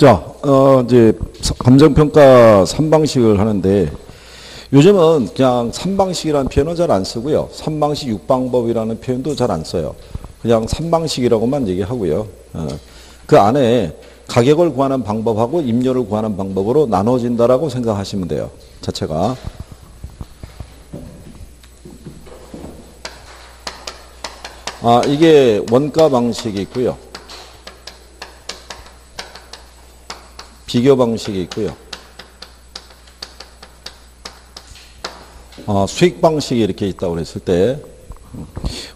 자, 이제 감정평가 3방식을 하는데 요즘은 그냥 3방식이라는 표현은 잘 안 쓰고요. 3방식 6방법이라는 표현도 잘 안 써요. 그냥 3방식이라고만 얘기하고요. 그 안에 가격을 구하는 방법하고 임료를 구하는 방법으로 나눠진다라고 생각하시면 돼요. 자체가. 이게 원가 방식이 있고요. 비교 방식이 있고요. 수익 방식이 이렇게 있다고 그랬을 때,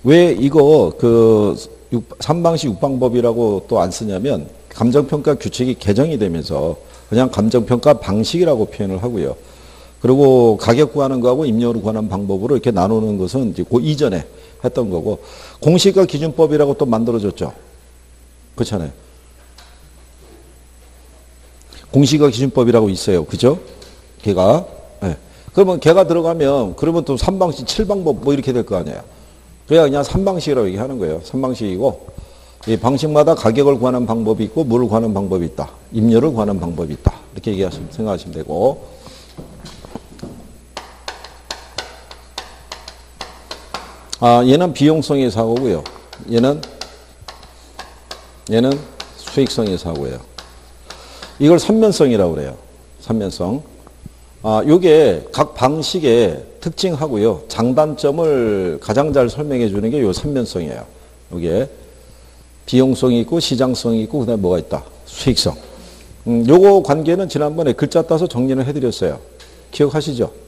왜 이거 3방식 6방법이라고 또 안 쓰냐면, 감정평가 규칙이 개정이 되면서 그냥 감정평가 방식이라고 표현을 하고요. 그리고 가격 구하는 거하고 임료를 구하는 방법으로 이렇게 나누는 것은 이제 그 이전에 했던 거고, 공시가 기준법이라고 또 만들어졌죠. 그렇잖아요. 공시가 기준법이라고 있어요. 그죠? 걔가. 네. 그러면 걔가 들어가면, 그러면 또 3방식, 7방법 뭐 이렇게 될 거 아니에요. 그냥 3방식이라고 얘기하는 거예요. 3방식이고, 이 방식마다 가격을 구하는 방법이 있고, 물을 구하는 방법이 있다. 임료를 구하는 방법이 있다. 이렇게 생각하시면 되고. 얘는 비용성의 사고고요. 얘는 수익성의 사고예요. 이걸 삼면성이라고 그래요. 삼면성. 요게 각 방식의 특징하고요. 장단점을 가장 잘 설명해 주는 게 요 삼면성이에요. 요게 비용성이 있고 시장성이 있고 그다음에 뭐가 있다? 수익성. 요거 관계는 지난번에 글자 따서 정리를 해드렸어요. 기억하시죠?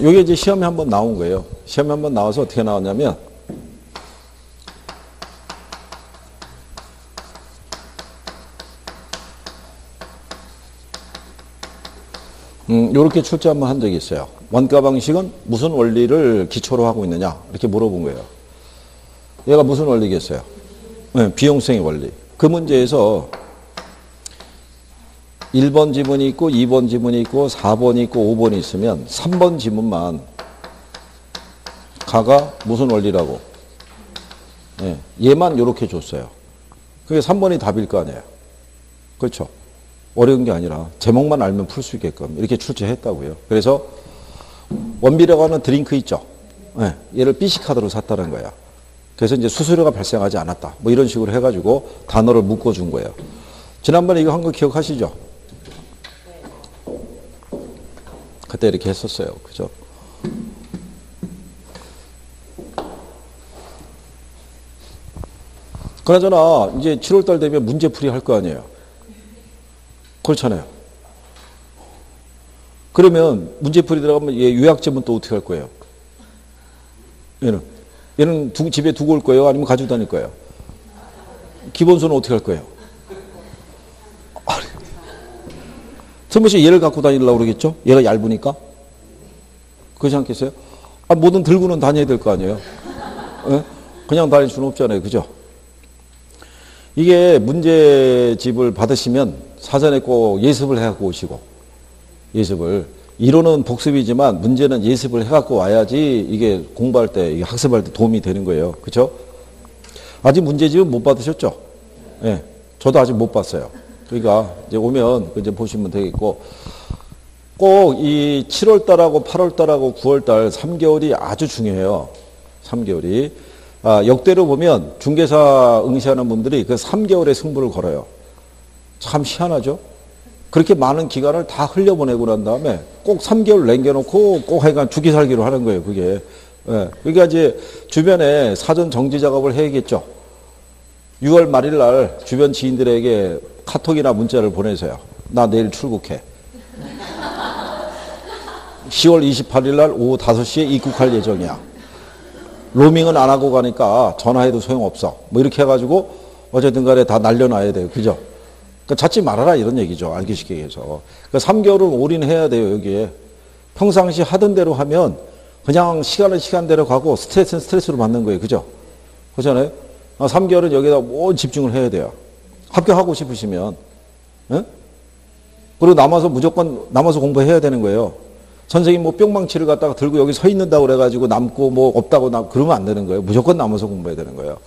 요게 이제 시험에 한번 나온 거예요. 시험에 한번 나와서 어떻게 나왔냐면, 요렇게 출제 한번 한 적이 있어요. 원가 방식은 무슨 원리를 기초로 하고 있느냐? 이렇게 물어본 거예요. 얘가 무슨 원리겠어요? 네, 비용성의 원리. 그 문제에서 1번 지문이 있고 2번 지문이 있고 4번이 있고 5번이 있으면 3번 지문만 가가 무슨 원리라고? 네, 얘만 이렇게 줬어요. 그게 3번이 답일 거 아니에요. 그렇죠? 어려운 게 아니라 제목만 알면 풀 수 있게끔 이렇게 출제했다고요. 그래서 원비라고 하는 드링크 있죠? 네, 얘를 BC 카드로 샀다는 거야. 그래서 이제 수수료가 발생하지 않았다. 뭐 이런 식으로 해가지고 단어를 묶어준 거예요. 지난번에 이거 한 거 기억하시죠? 그때 이렇게 했었어요. 그죠? 그나저나 이제 7월달 되면 문제풀이 할 거 아니에요. 그렇잖아요. 그러면 문제풀이 들어가면 얘 요약점은 또 어떻게 할 거예요? 얘는 집에 두고 올 거예요? 아니면 가지고 다닐 거예요? 기본서는 어떻게 할 거예요? 선모 씨 얘를 갖고 다니려고 그러겠죠? 얘가 얇으니까? 그렇지 않겠어요? 뭐든 들고는 다녀야 될 거 아니에요? 네? 그냥 다닐 수는 없잖아요. 그죠? 이게 문제집을 받으시면 사전에 꼭 예습을 해갖고 오시고, 예습을. 이론은 복습이지만 문제는 예습을 해갖고 와야지 이게 공부할 때, 이게 학습할 때 도움이 되는 거예요. 그죠? 아직 문제집은 못 받으셨죠? 예. 네, 저도 아직 못 봤어요. 그러니까 이제 오면 이제 보시면 되겠고, 꼭 이 7월달하고 8월달하고 9월달 3개월이 아주 중요해요. 3개월이. 역대로 보면 중개사 응시하는 분들이 그 3개월의 승부를 걸어요. 참 희한하죠? 그렇게 많은 기간을 다 흘려보내고 난 다음에 꼭 3개월 남겨놓고 꼭 하여간 죽기 살기로 하는 거예요, 그게. 예. 그러니까 이제 주변에 사전 정지 작업을 해야겠죠. 6월 말일 날 주변 지인들에게 카톡이나 문자를 보내세요. 나 내일 출국해. 10월 28일 날 오후 5시에 입국할 예정이야. 로밍은 안 하고 가니까 전화해도 소용없어. 뭐 이렇게 해가지고 어쨌든 간에 다 날려놔야 돼요. 그죠? 그러니까 찾지 말아라 이런 얘기죠. 알기 쉽게 해서. 그러니까 3개월은 올인해야 돼요. 여기에. 평상시 하던 대로 하면 그냥 시간은 시간대로 가고 스트레스는 스트레스로 받는 거예요. 그죠? 그렇잖아요? 3개월은 여기다 온 집중을 해야 돼요. 합격하고 싶으시면. 예? 그리고 남아서 무조건 남아서 공부해야 되는 거예요. 선생님 뭐 뿅망치를 갖다가 들고 여기 서 있는다고 그래가지고 남고 뭐 없다고 그러면 안 되는 거예요. 무조건 남아서 공부해야 되는 거예요.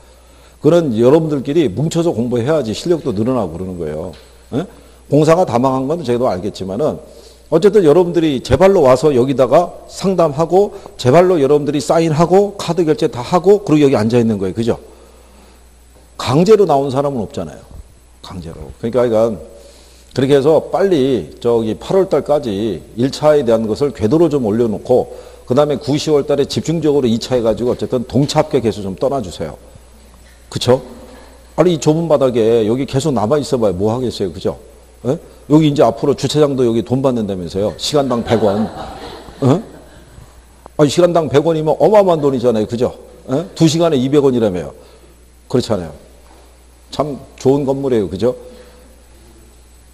그런 여러분들끼리 뭉쳐서 공부해야지 실력도 늘어나고 그러는 거예요. 예? 공사가 다 망한 건 저희도 알겠지만은 어쨌든 여러분들이 제 발로 와서 여기다가 상담하고 제 발로 여러분들이 사인하고 카드 결제 다 하고 그리고 여기 앉아 있는 거예요. 그죠? 강제로 나온 사람은 없잖아요. 강제로. 그러니까 그렇게 해서 빨리 저기 8월 달까지 1차에 대한 것을 궤도로 좀 올려놓고 그 다음에 9, 10월 달에 집중적으로 2차 해가지고 어쨌든 동차 합격해서 좀 떠나주세요. 그쵸? 아니 이 좁은 바닥에 여기 계속 남아 있어봐야 뭐 하겠어요. 그죠? 에? 여기 이제 앞으로 주차장도 여기 돈 받는다면서요. 시간당 100원. 에? 아니 시간당 100원이면 어마어마한 돈이잖아요. 그죠? 에? 2시간에 200원이라며요. 그렇잖아요. 참 좋은 건물이에요. 그죠?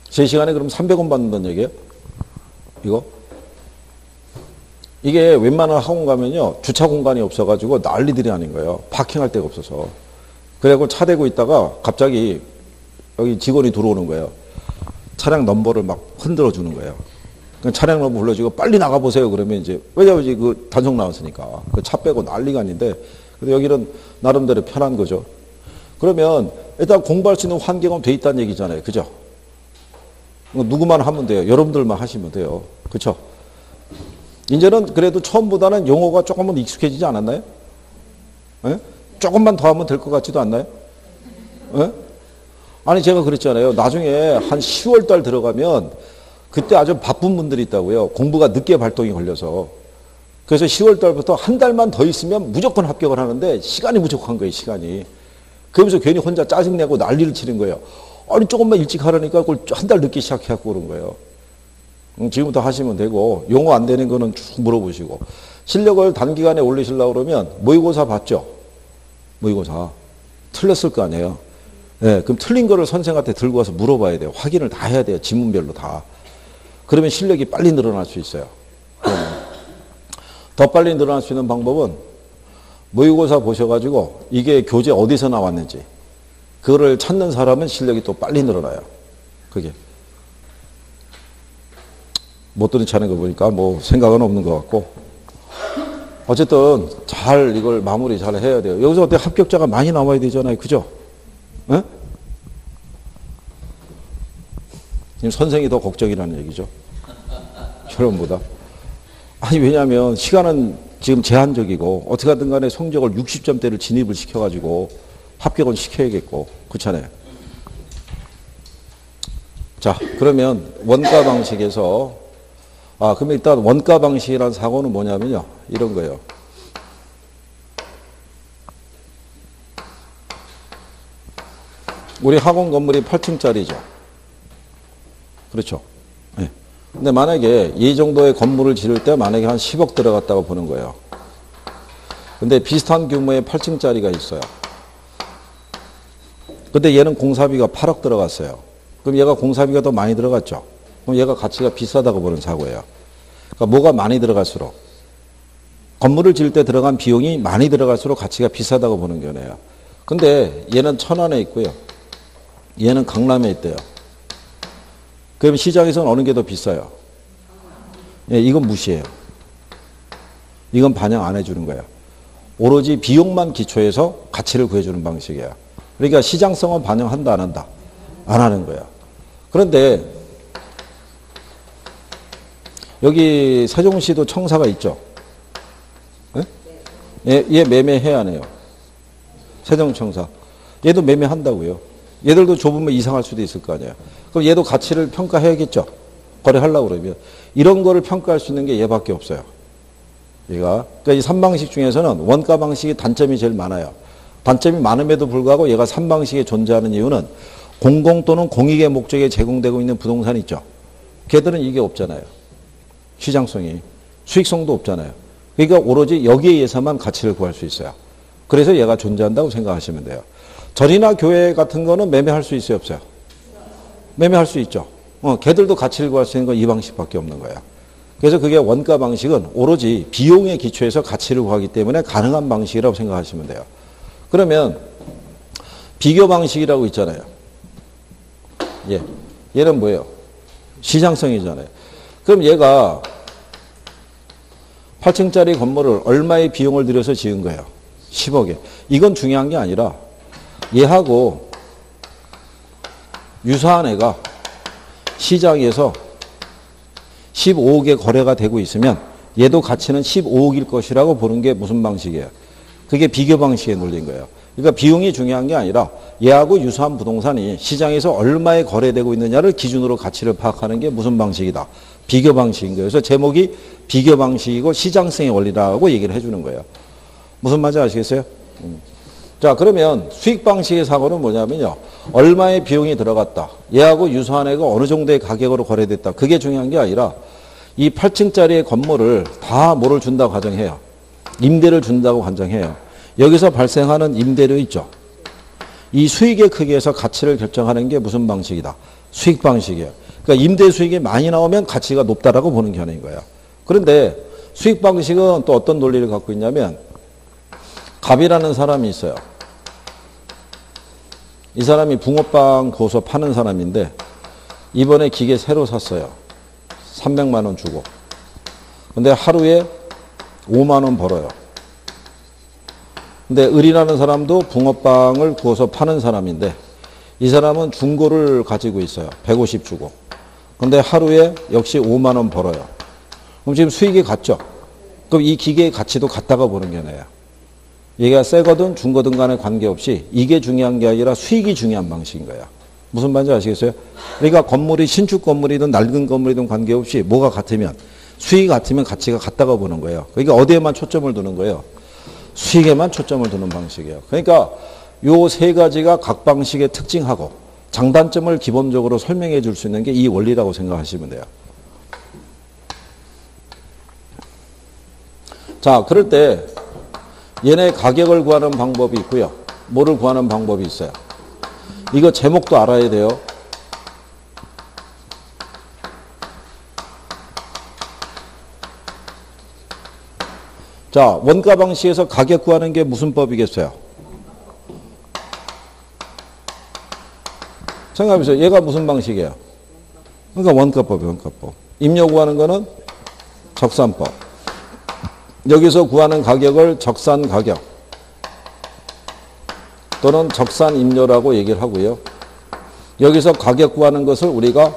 3시간에 그럼 300원 받는다는 얘기예요? 이거? 이게 웬만한 학원 가면요. 주차 공간이 없어가지고 난리들이 아닌 거예요. 파킹할 데가 없어서. 그래갖고 차 대고 있다가 갑자기 여기 직원이 들어오는 거예요. 차량 넘버를 막 흔들어 주는 거예요. 차량 넘버 불러주고 빨리 나가보세요. 그러면 이제, 왜냐면 이제 그 단속 나왔으니까. 그 차 빼고 난리가 아닌데. 근데 여기는 나름대로 편한 거죠. 그러면 일단 공부할 수 있는 환경은 돼 있다는 얘기잖아요. 그죠? 누구만 하면 돼요. 여러분들만 하시면 돼요. 그렇죠? 이제는 그래도 처음보다는 용어가 조금은 익숙해지지 않았나요? 에? 조금만 더 하면 될 것 같지도 않나요? 에? 아니 제가 그랬잖아요. 나중에 한 10월 달 들어가면 그때 아주 바쁜 분들이 있다고요. 공부가 늦게 발동이 걸려서. 그래서 10월 달부터 한 달만 더 있으면 무조건 합격을 하는데 시간이 부족한 거예요. 시간이. 그러면서 괜히 혼자 짜증내고 난리를 치는 거예요. 아니 조금만 일찍 하라니까 그걸 한 달 늦게 시작해갖고 그런 거예요. 지금부터 하시면 되고 용어 안 되는 거는 쭉 물어보시고 실력을 단기간에 올리시려고 그러면 모의고사 봤죠? 모의고사 틀렸을 거 아니에요. 네, 그럼 틀린 거를 선생한테 들고 와서 물어봐야 돼요. 확인을 다 해야 돼요. 지문별로 다. 그러면 실력이 빨리 늘어날 수 있어요. 더 빨리 늘어날 수 있는 방법은 모의고사 보셔가지고 이게 교재 어디서 나왔는지 그거를 찾는 사람은 실력이 또 빨리 늘어나요. 그게. 못 들은 차는 거 보니까 뭐 생각은 없는 것 같고. 어쨌든 잘 이걸 마무리 잘 해야 돼요. 여기서 어때 합격자가 많이 나와야 되잖아요. 그죠? 에? 지금 선생이 더 걱정이라는 얘기죠. 여러분보다. 아니 왜냐하면 시간은 지금 제한적이고 어떻게 하든 간에 성적을 60점대를 진입을 시켜가지고 합격은 시켜야겠고 그렇잖아요. 자 그러면 원가 방식에서 그러면 일단 원가 방식이라는 사고는 뭐냐면요. 이런 거예요. 우리 학원 건물이 8층짜리죠. 그렇죠. 네. 근데 만약에 이 정도의 건물을 지을 때 만약에 한 10억 들어갔다고 보는 거예요. 근데 비슷한 규모의 8층짜리가 있어요. 근데 얘는 공사비가 8억 들어갔어요. 그럼 얘가 공사비가 더 많이 들어갔죠. 그럼 얘가 가치가 비싸다고 보는 사고예요. 그러니까 뭐가 많이 들어갈수록 건물을 지을 때 들어간 비용이 많이 들어갈수록 가치가 비싸다고 보는 거네요. 근데 얘는 천안에 있고요. 얘는 강남에 있대요. 그럼 시장에서는 어느 게 더 비싸요? 예, 이건 무시해요. 이건 반영 안 해주는 거예요. 오로지 비용만 기초해서 가치를 구해주는 방식이에요. 그러니까 시장성은 반영한다 안 한다? 안 하는 거예요. 그런데 여기 세종시도 청사가 있죠. 예? 얘 매매해야 하네요. 세종청사. 얘도 매매한다고요. 얘들도 좁으면 이상할 수도 있을 거 아니에요. 그럼 얘도 가치를 평가해야겠죠. 거래하려고 그러면. 이런 거를 평가할 수 있는 게 얘밖에 없어요. 얘가. 그러니까 이 3방식 중에서는 원가 방식이 단점이 제일 많아요. 단점이 많음에도 불구하고 얘가 3방식에 존재하는 이유는 공공 또는 공익의 목적에 제공되고 있는 부동산이 있죠. 걔들은 이게 없잖아요. 시장성이. 수익성도 없잖아요. 그러니까 오로지 여기에 의해서만 가치를 구할 수 있어요. 그래서 얘가 존재한다고 생각하시면 돼요. 절이나 교회 같은 거는 매매할 수 있어요, 없어요? 매매할 수 있죠. 걔들도 가치를 구할 수 있는 건 이 방식밖에 없는 거야. 그래서 그게 원가 방식은 오로지 비용에 기초해서 가치를 구하기 때문에 가능한 방식이라고 생각하시면 돼요. 그러면 비교 방식이라고 있잖아요. 예. 얘는 뭐예요? 시장성이잖아요. 그럼 얘가 8층짜리 건물을 얼마의 비용을 들여서 지은 거예요? 10억에. 이건 중요한 게 아니라 얘하고 유사한 애가 시장에서 15억에 거래가 되고 있으면 얘도 가치는 15억일 것이라고 보는 게 무슨 방식이에요? 그게 비교 방식의 논리인 거예요. 그러니까 비용이 중요한 게 아니라 얘하고 유사한 부동산이 시장에서 얼마에 거래되고 있느냐를 기준으로 가치를 파악하는 게 무슨 방식이다? 비교 방식인 거예요. 그래서 제목이 비교 방식이고 시장성의 원리라고 얘기를 해주는 거예요. 무슨 말인지 아시겠어요? 자, 그러면 수익 방식의 사고는 뭐냐면요. 얼마의 비용이 들어갔다. 얘하고 유사한 애가 어느 정도의 가격으로 거래됐다. 그게 중요한 게 아니라 이 8층짜리의 건물을 다 뭐를 준다고 가정해요. 임대를 준다고 가정해요. 여기서 발생하는 임대료 있죠. 이 수익의 크기에서 가치를 결정하는 게 무슨 방식이다? 수익 방식이에요. 그러니까 임대 수익이 많이 나오면 가치가 높다라고 보는 견해인 거예요. 그런데 수익 방식은 또 어떤 논리를 갖고 있냐면 갑이라는 사람이 있어요. 이 사람이 붕어빵 구워서 파는 사람인데 이번에 기계 새로 샀어요. 300만 원 주고. 근데 하루에 5만 원 벌어요. 근데 을이라는 사람도 붕어빵을 구워서 파는 사람인데 이 사람은 중고를 가지고 있어요. 150 주고. 근데 하루에 역시 5만 원 벌어요. 그럼 지금 수익이 같죠? 그럼 이 기계의 가치도 같다고 보는 견해예요. 얘가 새거든 중거든 간에 관계없이 이게 중요한 게 아니라 수익이 중요한 방식인 거야. 무슨 말인지 아시겠어요? 그러니까 건물이 신축 건물이든 낡은 건물이든 관계없이 뭐가 같으면 수익이 같으면 가치가 같다고 보는 거예요. 그러니까 어디에만 초점을 두는 거예요? 수익에만 초점을 두는 방식이에요. 그러니까 요 세 가지가 각 방식의 특징하고 장단점을 기본적으로 설명해 줄 수 있는 게 이 원리라고 생각하시면 돼요. 자, 그럴 때 얘네 가격을 구하는 방법이 있고요. 뭐를 구하는 방법이 있어요. 이거 제목도 알아야 돼요. 자, 원가 방식에서 가격 구하는 게 무슨 법이겠어요? 생각해보세요. 얘가 무슨 방식이에요? 그러니까 원가법이에요. 원가법. 임료 구하는 거는 적산법. 여기서 구하는 가격을 적산 가격 또는 적산 임료라고 얘기를 하고요. 여기서 가격 구하는 것을 우리가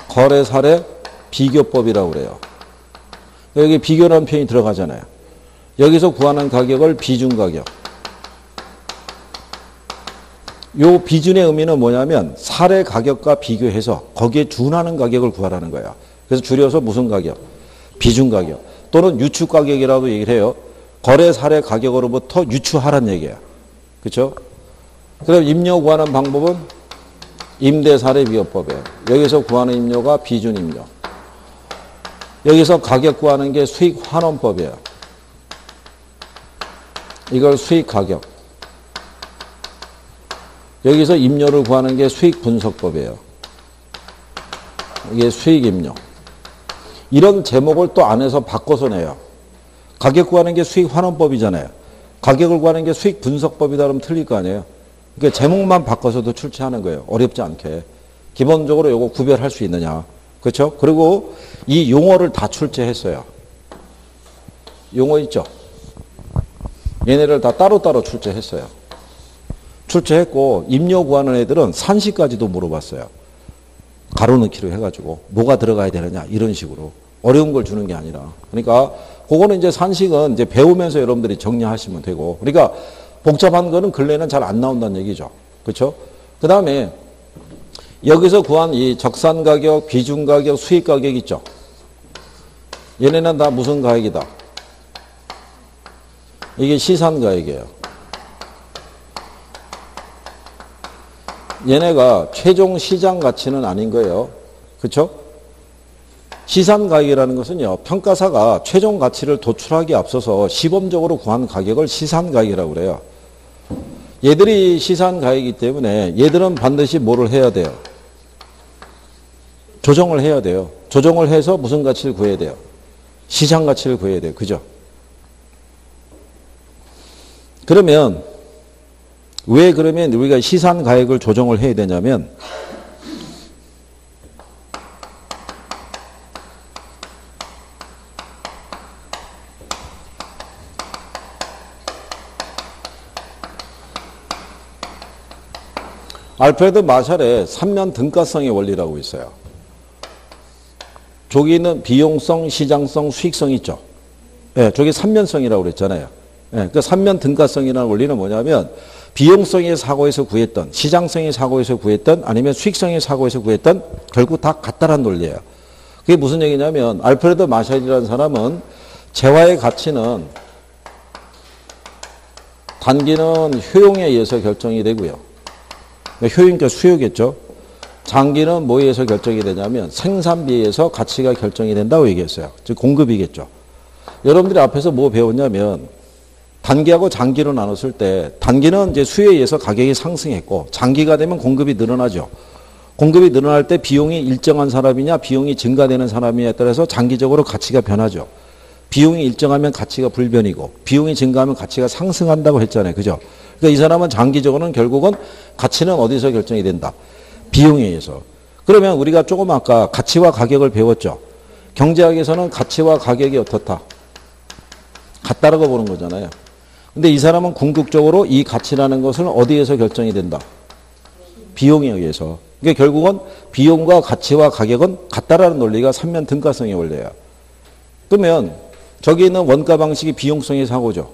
거래 사례 비교법이라고 그래요. 여기 비교라는 표현이 들어가잖아요. 여기서 구하는 가격을 비중 가격. 요 비준의 의미는 뭐냐면 사례 가격과 비교해서 거기에 준하는 가격을 구하라는 거야. 그래서 줄여서 무슨 가격? 비중 가격. 또는 유추 가격이라도 얘기를 해요. 거래 사례 가격으로부터 유추하라는 얘기야. 그렇죠? 그럼 임료 구하는 방법은 임대 사례 비교법이에요. 여기서 구하는 임료가 비준 임료. 여기서 가격 구하는 게 수익 환원법이에요. 이걸 수익 가격. 여기서 임료를 구하는 게 수익 분석법이에요. 이게 수익 임료. 이런 제목을 또 안에서 바꿔서 내요. 가격 구하는 게 수익 환원법이잖아요. 가격을 구하는 게 수익 분석법이다 그러면 틀릴 거 아니에요. 그러니까 제목만 바꿔서도 출제하는 거예요. 어렵지 않게. 기본적으로 이거 구별할 수 있느냐. 그렇죠? 그리고 이 용어를 다 출제했어요. 용어 있죠? 얘네를 다 따로따로 출제했어요. 출제했고 임료 구하는 애들은 산시까지도 물어봤어요. 가로넣기로 해가지고 뭐가 들어가야 되느냐 이런 식으로. 어려운 걸 주는 게 아니라. 그러니까 그거는 이제 산식은 이제 배우면서 여러분들이 정리하시면 되고. 그러니까 복잡한 거는 근래는 잘 안 나온다는 얘기죠. 그렇죠? 그 다음에 여기서 구한 이 적산 가격, 비중 가격, 수익 가격 있죠. 얘네는 다 무슨 가격이다? 이게 시산 가격이에요. 얘네가 최종 시장 가치는 아닌 거예요. 그렇죠? 시산 가격이라는 것은요. 평가사가 최종 가치를 도출하기에 앞서서 시범적으로 구한 가격을 시산 가격이라고 그래요. 얘들이 시산 가격이기 때문에 얘들은 반드시 뭐를 해야 돼요? 조정을 해야 돼요. 조정을 해서 무슨 가치를 구해야 돼요? 시장 가치를 구해야 돼요. 그죠? 그러면 왜 그러면 우리가 시산 가격을 조정을 해야 되냐면 알프레드 마샬의 3면 등가성의 원리라고 있어요. 저기는 비용성, 시장성, 수익성이 있죠. 예, 저게 3면성이라고 그랬잖아요. 예, 그 3면 등가성이라는 원리는 뭐냐면 비용성의 사고에서 구했던, 시장성의 사고에서 구했던, 아니면 수익성의 사고에서 구했던 결국 다 같다라는 논리예요. 그게 무슨 얘기냐면 알프레드 마샬이라는 사람은 재화의 가치는 단기는 효용에 의해서 결정이 되고요. 효용이니까 수요겠죠. 장기는 뭐에 의해서 결정이 되냐면 생산비에 의해서 가치가 결정이 된다고 얘기했어요. 즉 공급이겠죠. 여러분들이 앞에서 뭐 배웠냐면 단기하고 장기로 나눴을 때 단기는 이제 수요에 의해서 가격이 상승했고 장기가 되면 공급이 늘어나죠. 공급이 늘어날 때 비용이 일정한 사람이냐 비용이 증가되는 사람이냐에 따라서 장기적으로 가치가 변하죠. 비용이 일정하면 가치가 불변이고 비용이 증가하면 가치가 상승한다고 했잖아요. 그죠? 그러니까 이 사람은 장기적으로는 결국은 가치는 어디서 결정이 된다? 비용에 의해서. 그러면 우리가 조금 아까 가치와 가격을 배웠죠. 경제학에서는 가치와 가격이 어떻다? 같다라고 보는 거잖아요. 근데 이 사람은 궁극적으로 이 가치라는 것은 어디에서 결정이 된다? 비용에 의해서. 그러니까 결국은 비용과 가치와 가격은 같다라는 논리가 3면 등가성의 원리예요. 그러면 저기 있는 원가 방식이 비용성의 사고죠.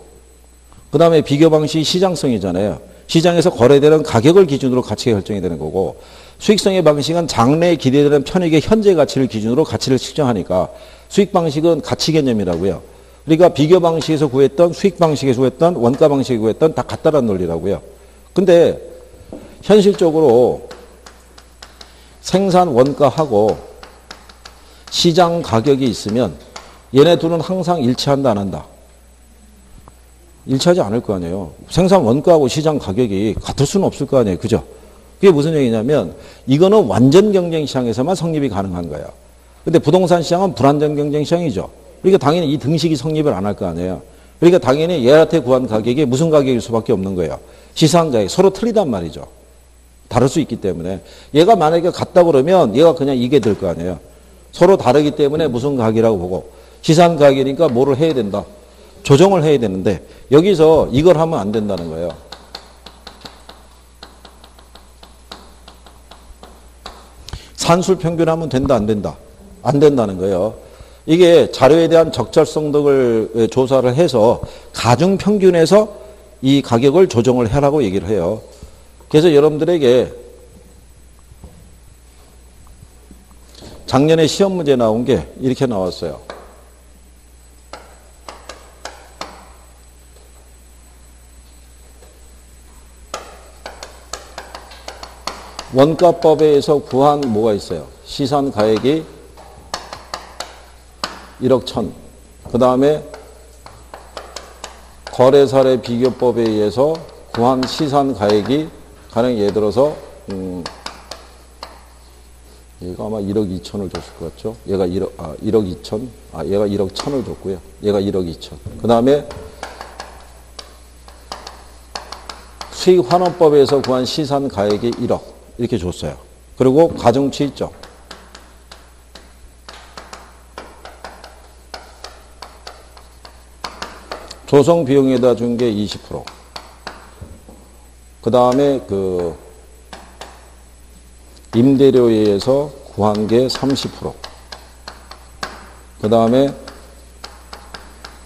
그 다음에 비교 방식이 시장성이잖아요. 시장에서 거래되는 가격을 기준으로 가치가 결정이 되는 거고 수익성의 방식은 장래에 기대되는 편익의 현재 가치를 기준으로 가치를 측정하니까 수익 방식은 가치 개념이라고요. 그러니까 비교 방식에서 구했던 수익 방식에서 구했던 원가 방식에서 구했던 다 같다라는 논리라고요. 근데 현실적으로 생산 원가하고 시장 가격이 있으면 얘네 둘은 항상 일치한다 안 한다? 일치하지 않을 거 아니에요. 생산 원가하고 시장 가격이 같을 수는 없을 거 아니에요. 그죠? 그게 무슨 얘기냐면 이거는 완전 경쟁 시장에서만 성립이 가능한 거예요. 근데 부동산 시장은 불완전 경쟁 시장이죠. 그러니까 당연히 이 등식이 성립을 안 할 거 아니에요. 그러니까 당연히 얘한테 구한 가격이 무슨 가격일 수밖에 없는 거예요. 시장 가격. 서로 틀리단 말이죠. 다를 수 있기 때문에. 얘가 만약에 같다 그러면 얘가 그냥 이게 될 거 아니에요. 서로 다르기 때문에 무슨 가격이라고 보고 시장 가격이니까 뭐를 해야 된다. 조정을 해야 되는데 여기서 이걸 하면 안 된다는 거예요. 산술 평균하면 된다 안 된다? 안 된다는 거예요. 이게 자료에 대한 적절성 등을 조사를 해서 가중 평균에서 이 가격을 조정을 해라고 얘기를 해요. 그래서 여러분들에게 작년에 시험 문제 나온 게 이렇게 나왔어요. 원가법에서 구한 뭐가 있어요? 시산가액이 1억 1천. 그 다음에 거래사례 비교법에 의해서 구한 시산가액이 가령 예를 들어서 얘가 아마 1억 2천을 줬을 것 같죠? 얘가 1억 2천. 얘가 1억 1천을 줬고요. 얘가 1억 2천. 그 다음에 수익환원법에서 구한 시산가액이 1억. 이렇게 줬어요. 그리고 가중치 있죠. 조성 비용에다 준 게 20%. 그 다음에 그 임대료에 의해서 구한 게 30%. 그 다음에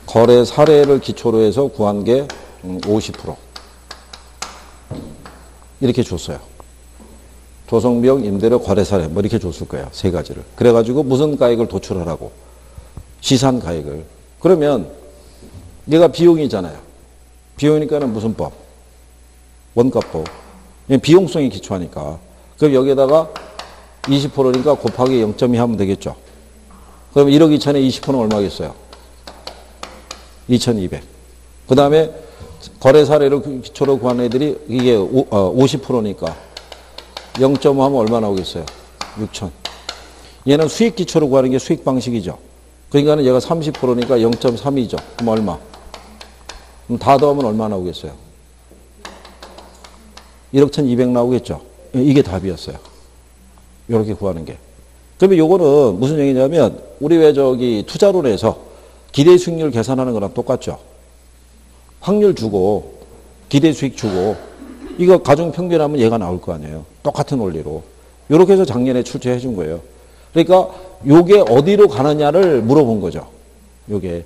거래 사례를 기초로 해서 구한 게 50%. 이렇게 줬어요. 조성비용, 임대료, 거래 사례 뭐 이렇게 줬을 거예요. 세 가지를. 그래가지고 무슨 가액을 도출하라고. 시산 가액을. 그러면 얘가 비용이잖아요. 비용이니까는 무슨 법? 원가법. 비용성이 기초하니까. 그럼 여기에다가 20%니까 곱하기 0.2 하면 되겠죠. 그럼 1억 2천에 20%는 얼마겠어요? 2,200. 그 다음에 거래 사례를 기초로 구한 애들이 이게 50%니까 0.5 하면 얼마 나오겠어요? 6천. 얘는 수익 기초로 구하는 게 수익 방식이죠. 그러니까 얘가 30%니까 0.3이죠. 그럼 얼마? 그럼 다 더하면 얼마 나오겠어요? 1억 1,200 나오겠죠. 이게 답이었어요. 이렇게 구하는 게. 그러면 요거는 무슨 얘기냐면 우리 왜 저기 투자론에서 기대 수익률 계산하는 거랑 똑같죠. 확률 주고 기대 수익 주고 이거 가중평균하면 얘가 나올 거 아니에요. 똑같은 원리로. 이렇게 해서 작년에 출제해 준 거예요. 그러니까 요게 어디로 가느냐를 물어본 거죠. 요게.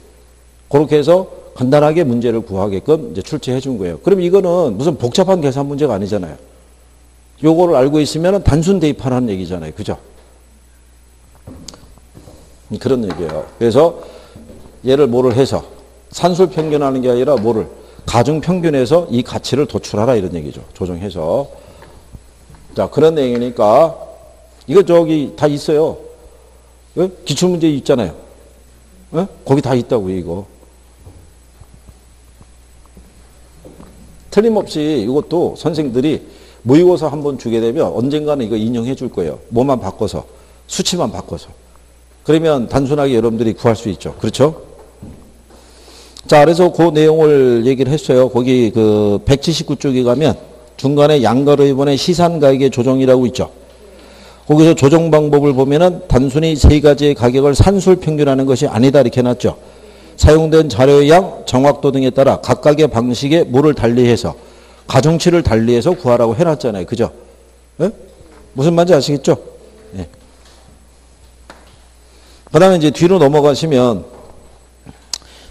그렇게 해서 간단하게 문제를 구하게끔 이제 출제해 준 거예요. 그럼 이거는 무슨 복잡한 계산 문제가 아니잖아요. 요거를 알고 있으면 단순 대입하라는 얘기잖아요. 그죠? 그런 얘기예요. 그래서 얘를 뭐를 해서 산술 평균하는 게 아니라 뭐를 가중 평균해서 이 가치를 도출하라 이런 얘기죠. 조정해서. 자, 그런 내용이니까 이거 저기 다 있어요. 기출문제 있잖아요. 거기 다 있다고요, 이거. 틀림없이 이것도 선생들이 모의고사 한번 주게 되면 언젠가는 이거 인용해 줄 거예요. 뭐만 바꿔서. 수치만 바꿔서. 그러면 단순하게 여러분들이 구할 수 있죠. 그렇죠? 자, 그래서 그 내용을 얘기를 했어요. 거기 그 179쪽에 가면 중간에 양가로이번의 시산가액의 조정이라고 있죠. 거기서 조정 방법을 보면은 단순히 세 가지의 가격을 산술 평균하는 것이 아니다 이렇게 해놨죠. 사용된 자료의 양, 정확도 등에 따라 각각의 방식에 뭐를 달리해서 가중치를 달리해서 구하라고 해놨잖아요. 그죠? 네? 무슨 말인지 아시겠죠? 네. 그 다음에 이제 뒤로 넘어가시면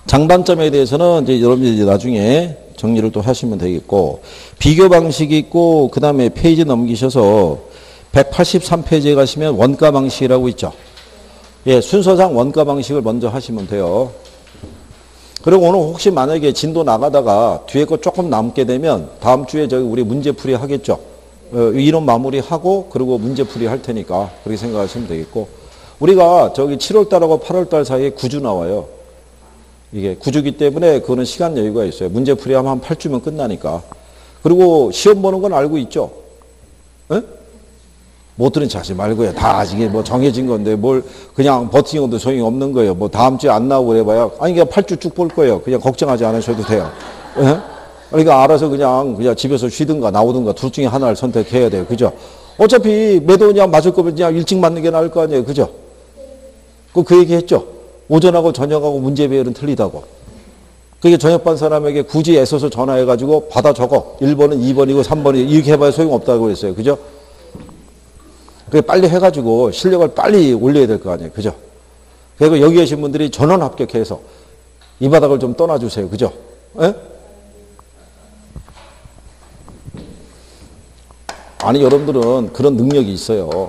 장단점에 대해서는 이제 여러분들이 나중에 정리를 또 하시면 되겠고, 비교 방식이 있고, 그 다음에 페이지 넘기셔서 183페이지에 가시면 원가 방식이라고 있죠. 예, 순서상 원가 방식을 먼저 하시면 돼요. 그리고 오늘 혹시 만약에 진도 나가다가 뒤에 거 조금 남게 되면 다음 주에 저기 우리 문제풀이 하겠죠. 이론 마무리하고 그리고 문제풀이 할 테니까 그렇게 생각하시면 되겠고, 우리가 저기 7월달하고 8월달 사이에 9주 나와요. 이게 9주기 때문에 그거는 시간 여유가 있어요. 문제풀이 하면 한 8주면 끝나니까. 그리고 시험 보는 건 알고 있죠. 에? 못 들은 척 하지 말고요. 다 이게 뭐 정해진 건데 뭘 그냥 버티는 소용이 없는 거예요. 뭐 다음 주에 안 나오고 그래봐야 아니 그냥 8주 쭉 볼 거예요. 그냥 걱정하지 않으셔도 돼요. 에? 그러니까 알아서 그냥 집에서 쉬든가 나오든가 둘 중에 하나를 선택해야 돼요. 그죠? 어차피 매도 그냥 맞을 거면 그냥 일찍 맞는 게 나을 거 아니에요. 그죠? 그 얘기 했죠. 오전하고 저녁하고 문제 배열은 틀리다고. 그게 저녁반 사람에게 굳이 애써서 전화해가지고 받아 적어. 1번은 2번이고 3번이 이렇게 해봐야 소용없다고 그랬어요. 그죠? 그게 빨리 해가지고 실력을 빨리 올려야 될 거 아니에요. 그죠? 그리고 여기 계신 분들이 전원 합격해서 이 바닥을 좀 떠나주세요. 그죠? 에? 아니, 여러분들은 그런 능력이 있어요.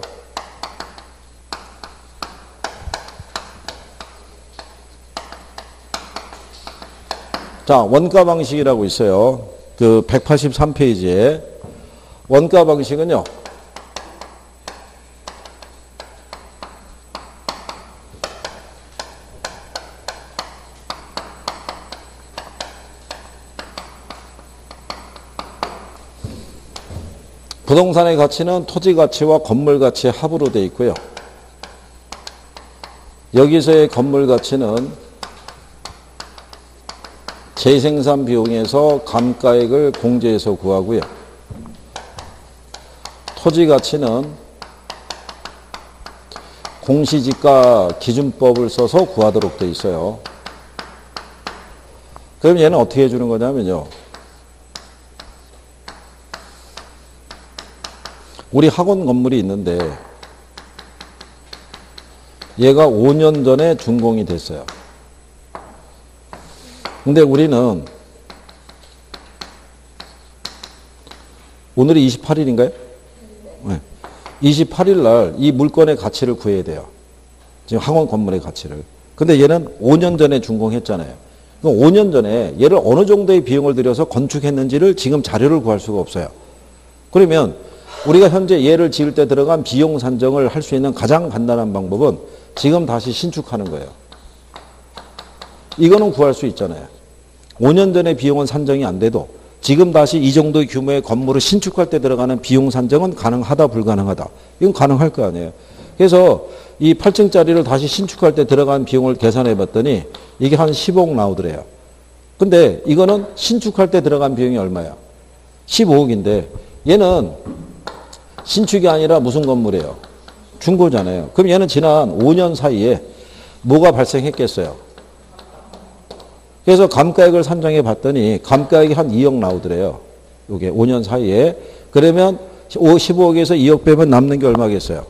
자, 원가 방식이라고 있어요. 그 183페이지에. 원가 방식은요. 부동산의 가치는 토지 가치와 건물 가치의 합으로 되어 있고요. 여기서의 건물 가치는 재생산 비용에서 감가액을 공제해서 구하고요. 토지 가치는 공시지가 기준법을 써서 구하도록 되어 있어요. 그럼 얘는 어떻게 해주는 거냐면요. 우리 학원 건물이 있는데 얘가 5년 전에 준공이 됐어요. 근데 우리는 오늘이 28일인가요? 네. 28일 날 이 물건의 가치를 구해야 돼요. 지금 학원 건물의 가치를. 근데 얘는 5년 전에 준공했잖아요. 그럼 5년 전에 얘를 어느 정도의 비용을 들여서 건축했는지를 지금 자료를 구할 수가 없어요. 그러면 우리가 현재 얘를 지을 때 들어간 비용 산정을 할 수 있는 가장 간단한 방법은 지금 다시 신축하는 거예요. 이거는 구할 수 있잖아요. 5년 전에 비용은 산정이 안 돼도 지금 다시 이 정도의 규모의 건물을 신축할 때 들어가는 비용 산정은 가능하다, 불가능하다. 이건 가능할 거 아니에요. 그래서 이 8층짜리를 다시 신축할 때 들어간 비용을 계산해 봤더니 이게 한 10억 나오더래요. 근데 이거는 신축할 때 들어간 비용이 얼마야? 15억인데 얘는 신축이 아니라 무슨 건물이에요? 중고잖아요. 그럼 얘는 지난 5년 사이에 뭐가 발생했겠어요? 그래서 감가액을 산정해 봤더니 감가액이 한 2억 나오더래요. 요게 5년 사이에. 그러면 15억에서 2억 빼면 남는 게 얼마겠어요?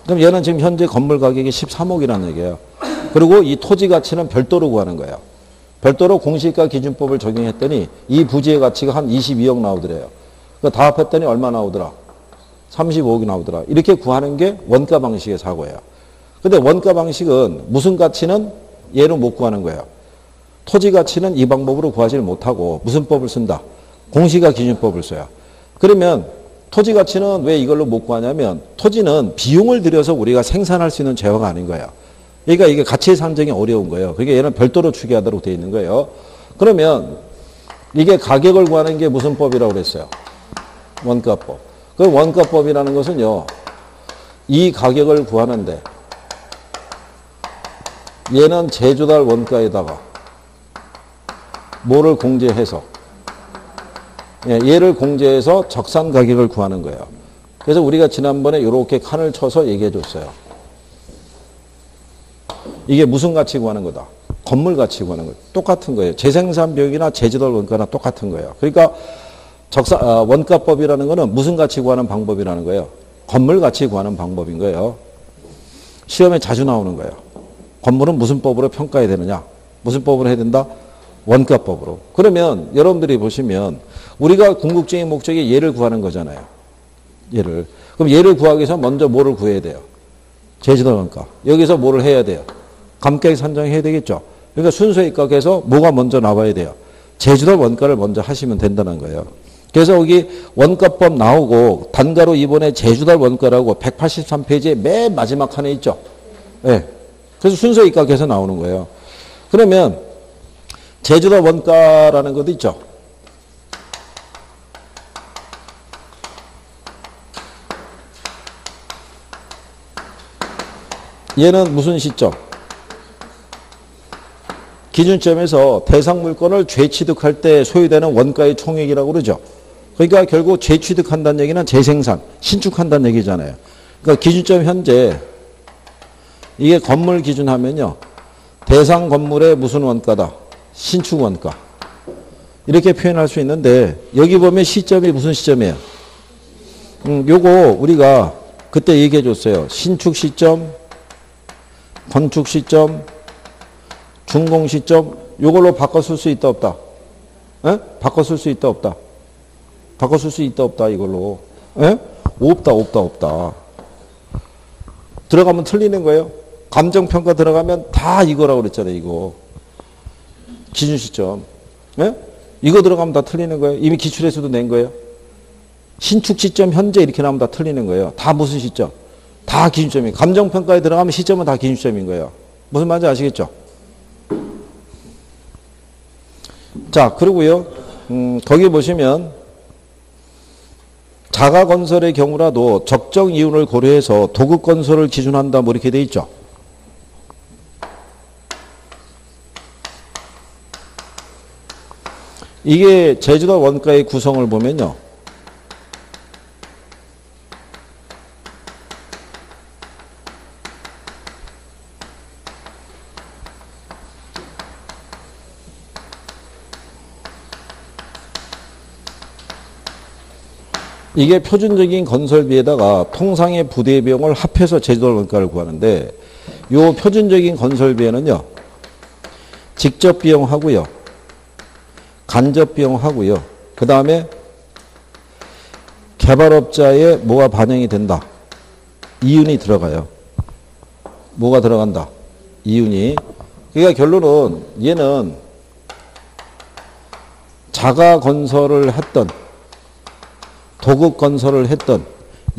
그럼 얘는 지금 현재 건물 가격이 13억이라는 얘기예요. 그리고 이 토지 가치는 별도로 구하는 거예요. 별도로 공시가 기준법을 적용했더니 이 부지의 가치가 한 22억 나오더래요. 다 합했더니 얼마 나오더라? 35억이 나오더라. 이렇게 구하는 게 원가 방식의 사고예요. 근데 원가 방식은 무슨 가치는 얘로 못 구하는 거예요. 토지 가치는 이 방법으로 구하지를 못하고 무슨 법을 쓴다? 공시가 기준법을 써요. 그러면 토지 가치는 왜 이걸로 못 구하냐면 토지는 비용을 들여서 우리가 생산할 수 있는 재화가 아닌 거예요. 그러니까 이게 가치 산정이 어려운 거예요. 그러니까 얘는 별도로 추계하도록 되어 있는 거예요. 그러면 이게 가격을 구하는 게 무슨 법이라고 그랬어요? 원가법. 그 원가법이라는 것은요. 이 가격을 구하는데 얘는 제조달 원가에다가 뭐를 공제해서 얘를 공제해서 적산 가격을 구하는 거예요. 그래서 우리가 지난번에 이렇게 칸을 쳐서 얘기해 줬어요. 이게 무슨 가치 구하는 거다? 건물 가치 구하는 거예요. 똑같은 거예요. 재생산 비용이나 제조달 원가나 똑같은 거예요. 그러니까 원가법이라는 거는 무슨 가치 구하는 방법이라는 거예요. 건물 가치 구하는 방법인 거예요. 시험에 자주 나오는 거예요. 건물은 무슨 법으로 평가해야 되느냐? 무슨 법으로 해야 된다? 원가법으로. 그러면 여러분들이 보시면 우리가 궁극적인 목적이 얘를 구하는 거잖아요. 얘를. 그럼 얘를 구하기 위해서 먼저 뭐를 구해야 돼요? 제조달 원가. 여기서 뭐를 해야 돼요? 감가액 산정해야 되겠죠. 그러니까 순서 입각해서 뭐가 먼저 나와야 돼요? 제조달 원가를 먼저 하시면 된다는 거예요. 그래서 여기 원가법 나오고 단가로 이번에 제조달 원가라고 183페이지에 맨 마지막 칸에 있죠. 네. 그래서 순서 입각해서 나오는 거예요. 그러면 제조달 원가라는 것도 있죠. 얘는 무슨 시점? 기준점에서 대상 물건을 재취득할 때 소요되는 원가의 총액이라고 그러죠. 그러니까 결국 재취득한다는 얘기는 재생산, 신축한다는 얘기잖아요. 그러니까 기준점 현재 이게 건물 기준하면요. 대상 건물의 무슨 원가다? 신축 원가. 이렇게 표현할 수 있는데 여기 보면 시점이 무슨 시점이에요? 요거 우리가 그때 얘기해 줬어요. 신축 시점, 건축 시점, 준공 시점 요걸로 바꿔 쓸 수 있다 없다? 에? 바꿔 쓸 수 있다 없다? 바꿔 쓸 수 있다 없다 이걸로. 에? 없다. 들어가면 틀리는 거예요. 감정평가 들어가면 다 이거라고 그랬잖아요. 이거. 기준 시점. 에? 이거 들어가면 다 틀리는 거예요. 이미 기출에서도 낸 거예요. 신축 시점 현재 이렇게 나오면 다 틀리는 거예요. 다 무슨 시점? 다 기준점이에요. 감정평가에 들어가면 시점은 다 기준점인 거예요. 무슨 말인지 아시겠죠? 자, 그리고요, 거기 보시면 자가건설의 경우라도 적정 이윤을 고려해서 도급건설을 기준한다 뭐 이렇게 돼 있죠. 이게 제주도 원가의 구성을 보면요. 이게 표준적인 건설비에다가 통상의 부대 비용을 합해서 제조달 원가를 구하는데 이 표준적인 건설비에는요. 직접 비용하고요. 간접 비용하고요. 그 다음에 개발업자의 뭐가 반영이 된다. 이윤이 들어가요. 뭐가 들어간다. 이윤이. 그러니까 결론은 얘는 자가 건설을 했던 도급 건설을 했던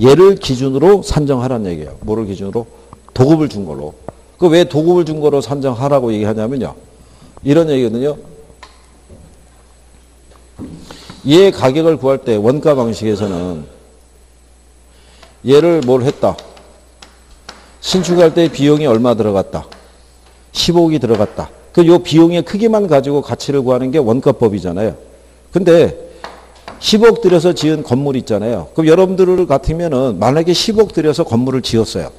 얘를 기준으로 산정하라는 얘기예요. 뭐를 기준으로? 도급을 준 걸로. 그 왜 도급을 준 거로 산정하라고 얘기하냐면요. 이런 얘기거든요. 얘 가격을 구할 때 원가 방식에서는 얘를 뭘 했다. 신축할 때 비용이 얼마 들어갔다. 15억이 들어갔다. 그 요 비용의 크기만 가지고 가치를 구하는 게 원가법이잖아요. 근데 10억 들여서 지은 건물 있잖아요. 그럼 여러분들 같으면은 만약에 10억 들여서 건물을 지었어요.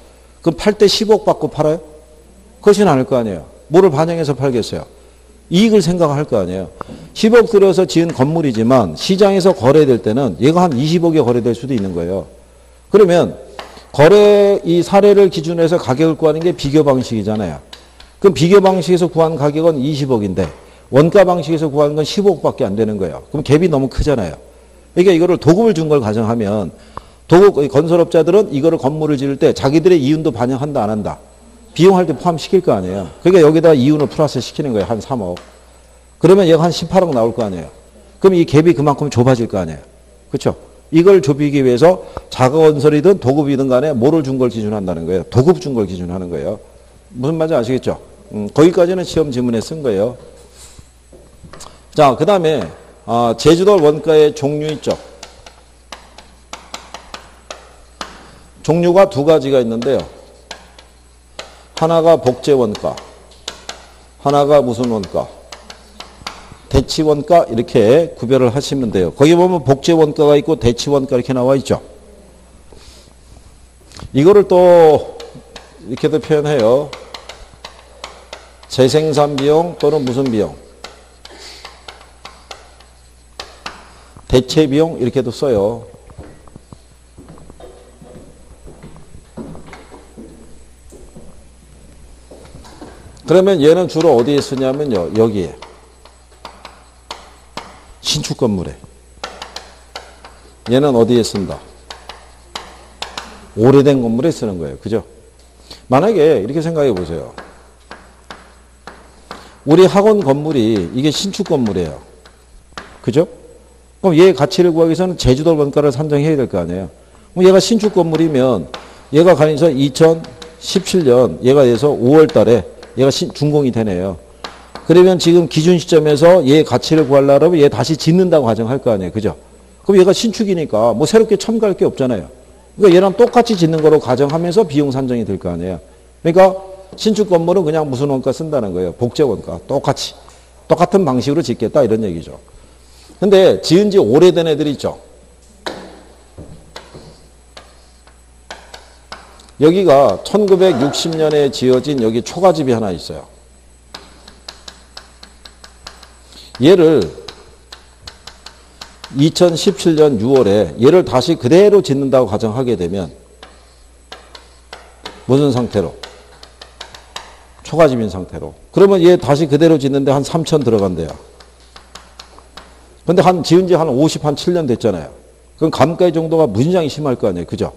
그럼 팔 때 10억 받고 팔아요? 그렇진 않을 거 아니에요. 뭐를 반영해서 팔겠어요? 이익을 생각할 거 아니에요. 10억 들여서 지은 건물이지만 시장에서 거래될 때는 얘가 한 20억에 거래될 수도 있는 거예요. 그러면 거래 이 사례를 기준으로 해서 가격을 구하는 게 비교 방식이잖아요. 그럼 비교 방식에서 구한 가격은 20억인데 원가 방식에서 구하는 건 15억밖에 안 되는 거예요. 그럼 갭이 너무 크잖아요. 그러니까 이거를 도급을 준 걸 가정하면 도급 건설업자들은 이거를 건물을 지을 때 자기들의 이윤도 반영한다 안 한다. 비용할 때 포함시킬 거 아니에요. 그러니까 여기다 이윤을 플러스 시키는 거예요. 한 3억. 그러면 얘가 한 18억 나올 거 아니에요. 그럼 이 갭이 그만큼 좁아질 거 아니에요. 그렇죠? 이걸 좁히기 위해서 자가건설이든 도급이든 간에 뭐를 준 걸 기준한다는 거예요. 도급 준 걸 기준하는 거예요. 무슨 말인지 아시겠죠? 거기까지는 시험 지문에 쓴 거예요. 자, 그 다음에 제주도 원가의 종류 있죠. 종류가 두 가지가 있는데요. 하나가 복제원가, 하나가 무슨 원가, 대치원가 이렇게 구별을 하시면 돼요. 거기 보면 복제원가가 있고 대치원가 이렇게 나와 있죠. 이거를 또 이렇게도 표현해요. 재생산 비용 또는 무슨 비용, 대체 비용 이렇게도 써요. 그러면 얘는 주로 어디에 쓰냐면요. 여기에. 신축 건물에. 얘는 어디에 쓴다? 오래된 건물에 쓰는 거예요. 그죠? 만약에 이렇게 생각해 보세요. 우리 학원 건물이 이게 신축 건물이에요. 그죠? 그럼 얘의 가치를 구하기 위해서는 제주도 원가를 산정해야 될 거 아니에요. 그럼 얘가 신축 건물이면 얘가 가면서 2017년 얘가 돼서 5월 달에 얘가 준공이 되네요. 그러면 지금 기준 시점에서 얘의 가치를 구하려면 얘 다시 짓는다고 가정할 거 아니에요. 그죠? 그럼 얘가 신축이니까 뭐 새롭게 첨가할 게 없잖아요. 그러니까 얘랑 똑같이 짓는 거로 가정하면서 비용 산정이 될 거 아니에요. 그러니까 신축 건물은 그냥 무슨 원가 쓴다는 거예요. 복제 원가. 똑같이. 똑같은 방식으로 짓겠다 이런 얘기죠. 근데 지은 지 오래된 애들이 있죠. 여기가 1960년에 지어진 여기 초가집이 하나 있어요. 얘를 2017년 6월에 얘를 다시 그대로 짓는다고 가정하게 되면 무슨 상태로? 초가집인 상태로. 그러면 얘 다시 그대로 짓는데 한 3천 들어간대요. 근데 지은 지 한 57년 됐잖아요. 그럼 감가의 정도가 무진장이 심할 거 아니에요. 그죠?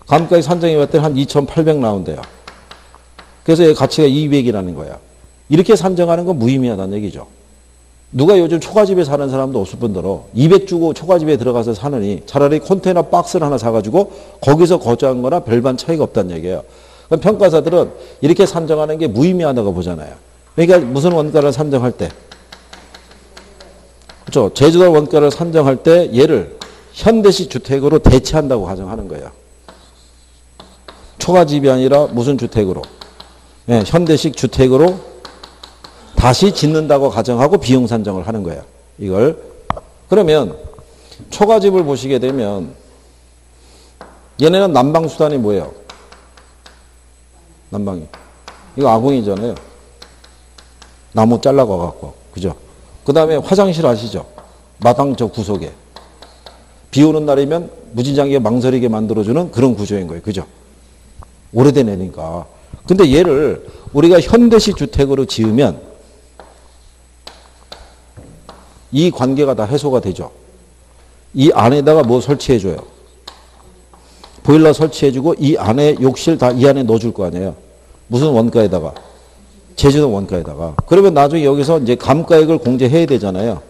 감가의 산정해 봤더니 한 2,800 나온대요. 그래서 얘 가치가 200이라는 거야. 이렇게 산정하는 건 무의미하다는 얘기죠. 누가 요즘 초가집에 사는 사람도 없을 뿐더러 200 주고 초가집에 들어가서 사느니 차라리 컨테이너 박스를 하나 사가지고 거기서 거주한 거나 별반 차이가 없다는 얘기예요. 그럼 평가사들은 이렇게 산정하는 게 무의미하다고 보잖아요. 그러니까 무슨 원가를 산정할 때, 그렇죠? 제주도 원가를 산정할 때 얘를 현대식 주택으로 대체한다고 가정하는 거예요. 초가집이 아니라 무슨 주택으로? 네, 현대식 주택으로 다시 짓는다고 가정하고 비용 산정을 하는 거예요. 이걸. 그러면 초가집을 보시게 되면 얘네는 난방수단이 뭐예요? 난방이. 이거 아궁이잖아요. 나무 잘라가 갖고. 그죠? 그 다음에 화장실 아시죠? 마당 저 구석에. 비 오는 날이면 무진장에 망설이게 만들어주는 그런 구조인 거예요. 그죠? 오래된 애니까. 근데 얘를 우리가 현대식 주택으로 지으면 이 관계가 다 해소가 되죠. 이 안에다가 뭐 설치해줘요? 보일러 설치해주고 이 안에 욕실 다 이 안에 넣어줄 거 아니에요. 무슨 원가에다가? 제주도 원가에다가. 그러면 나중에 여기서 이제 감가액을 공제해야 되잖아요.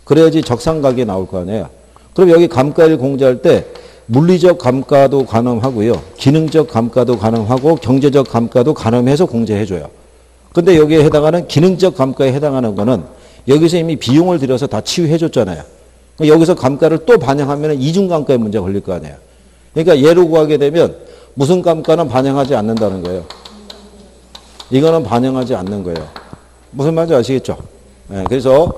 그래야지 적상가격이 나올 거 아니에요. 그럼 여기 감가액을 공제할 때 물리적 감가도 가능하고요. 기능적 감가도 가능하고 경제적 감가도 가능해서 공제해줘요. 근데 여기에 해당하는 기능적 감가에 해당하는 거는 여기서 이미 비용을 들여서 다 치유해줬잖아요. 여기서 감가를 또 반영하면 이중감가의 문제가 걸릴 거 아니에요. 그러니까 예로 구하게 되면 무슨 감가는 반영하지 않는다는 거예요. 이거는 반영하지 않는 거예요. 무슨 말인지 아시겠죠? 네, 그래서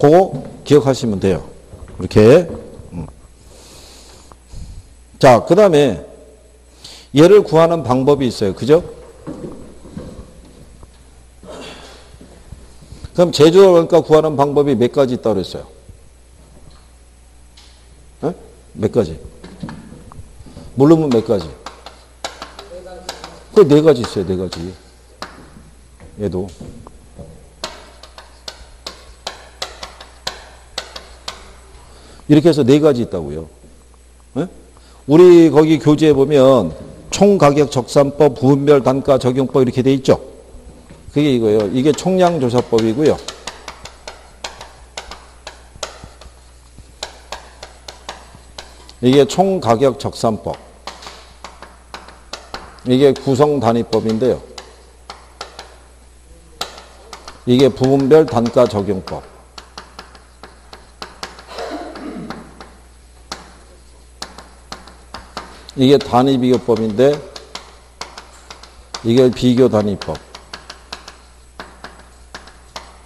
그거 기억하시면 돼요. 이렇게. 자, 그 다음에 얘를 구하는 방법이 있어요. 그죠? 그럼 제조달 원가 구하는 방법이 몇 가지 있다고 그랬어요? 에? 몇 가지? 모르면 몇 가지? 그 네 가지 있어요, 네 가지. 얘도. 이렇게 해서 네 가지 있다고요. 에? 우리 거기 교재에 보면 총가격 적산법, 부분별 단가 적용법 이렇게 돼 있죠. 그게 이거예요. 이게 총량조사법이고요. 이게 총가격 적산법. 이게 구성단위법인데요. 이게 부분별 단가 적용법. 이게 단위비교법인데 이게 비교단위법.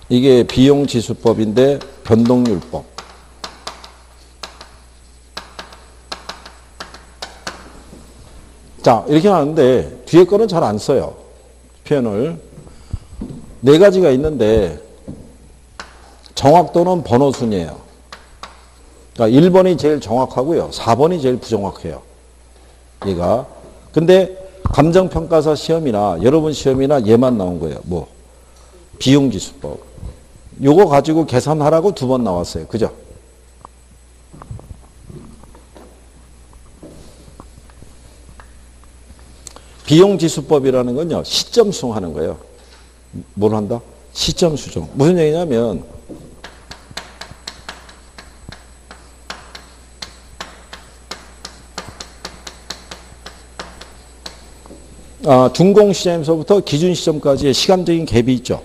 이게 비용지수법인데 변동률법. 자, 이렇게 하는데 뒤에 거는 잘 안 써요. 표현을. 네 가지가 있는데 정확도는 번호 순이에요. 그러니까 1번이 제일 정확하고요. 4번이 제일 부정확해요. 얘가. 근데 감정평가사 시험이나 여러분 시험이나 얘만 나온 거예요. 뭐 비용지수법. 요거 가지고 계산하라고 2번 나왔어요. 그죠? 비용지수법이라는 건요. 시점 수정하는 거예요. 뭘 한다? 시점 수정. 무슨 얘기냐면 준공 시점에서부터 기준 시점까지의 시간적인 갭이 있죠.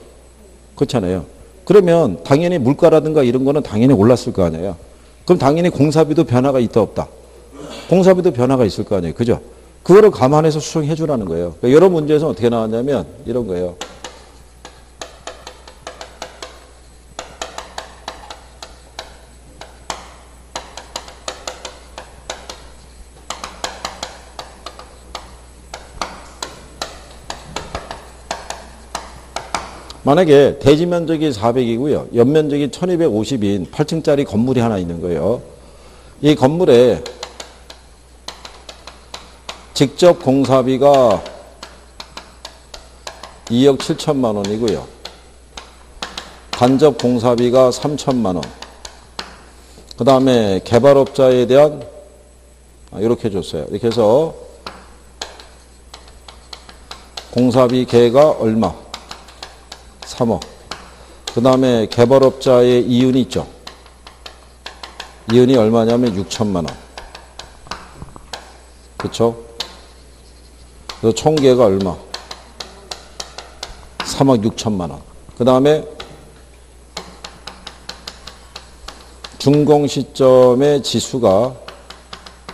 그렇잖아요. 그러면 당연히 물가라든가 이런 거는 당연히 올랐을 거 아니에요. 그럼 당연히 공사비도 변화가 있다 없다. 공사비도 변화가 있을 거 아니에요. 그죠? 그거를 감안해서 수정해 주라는 거예요. 그러니까 여러 문제에서 어떻게 나왔냐면 이런 거예요. 만약에 대지 면적이 400이고요. 연면적이 1250인 8층짜리 건물이 하나 있는 거예요. 이 건물에 직접 공사비가 2억 7천만 원이고요. 간접 공사비가 3천만 원. 그 다음에 개발업자에 대한 이렇게 줬어요. 이렇게 해서 공사비 계가 얼마? 3억. 그 다음에 개발업자의 이윤이 있죠. 이윤이 얼마냐면 6천만 원. 그렇죠? 그래서 총계가 얼마? 3억 6천만 원. 그 다음에 준공 시점의 지수가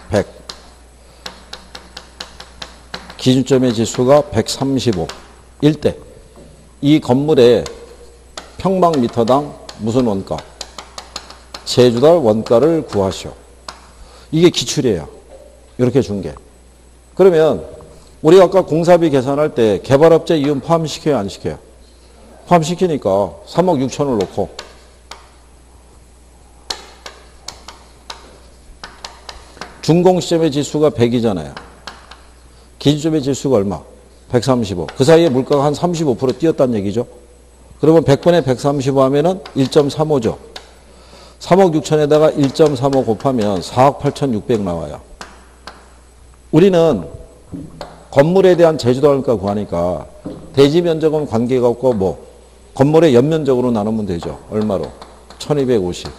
100. 기준점의 지수가 135. 1대. 이 건물의 평방미터당 무슨 원가? 제주달 원가를 구하시오. 이게 기출이에요. 이렇게 준 게. 그러면 우리가 아까 공사비 계산할 때 개발업자 이윤 포함시켜요? 안 시켜요? 포함시키니까 3억 6천을 놓고 준공 시점의 지수가 100이잖아요. 기준점의 지수가 얼마? 135. 그 사이에 물가가 한 35% 뛰었다는 얘기죠. 그러면 100분의 135 하면은 1.35죠. 3억 6천에다가 1.35 곱하면 4억 8,600 나와요. 우리는 건물에 대한 제주도 원가 구하니까 대지 면적은 관계가 없고 뭐 건물의 연면적으로 나누면 되죠. 얼마로? 1250.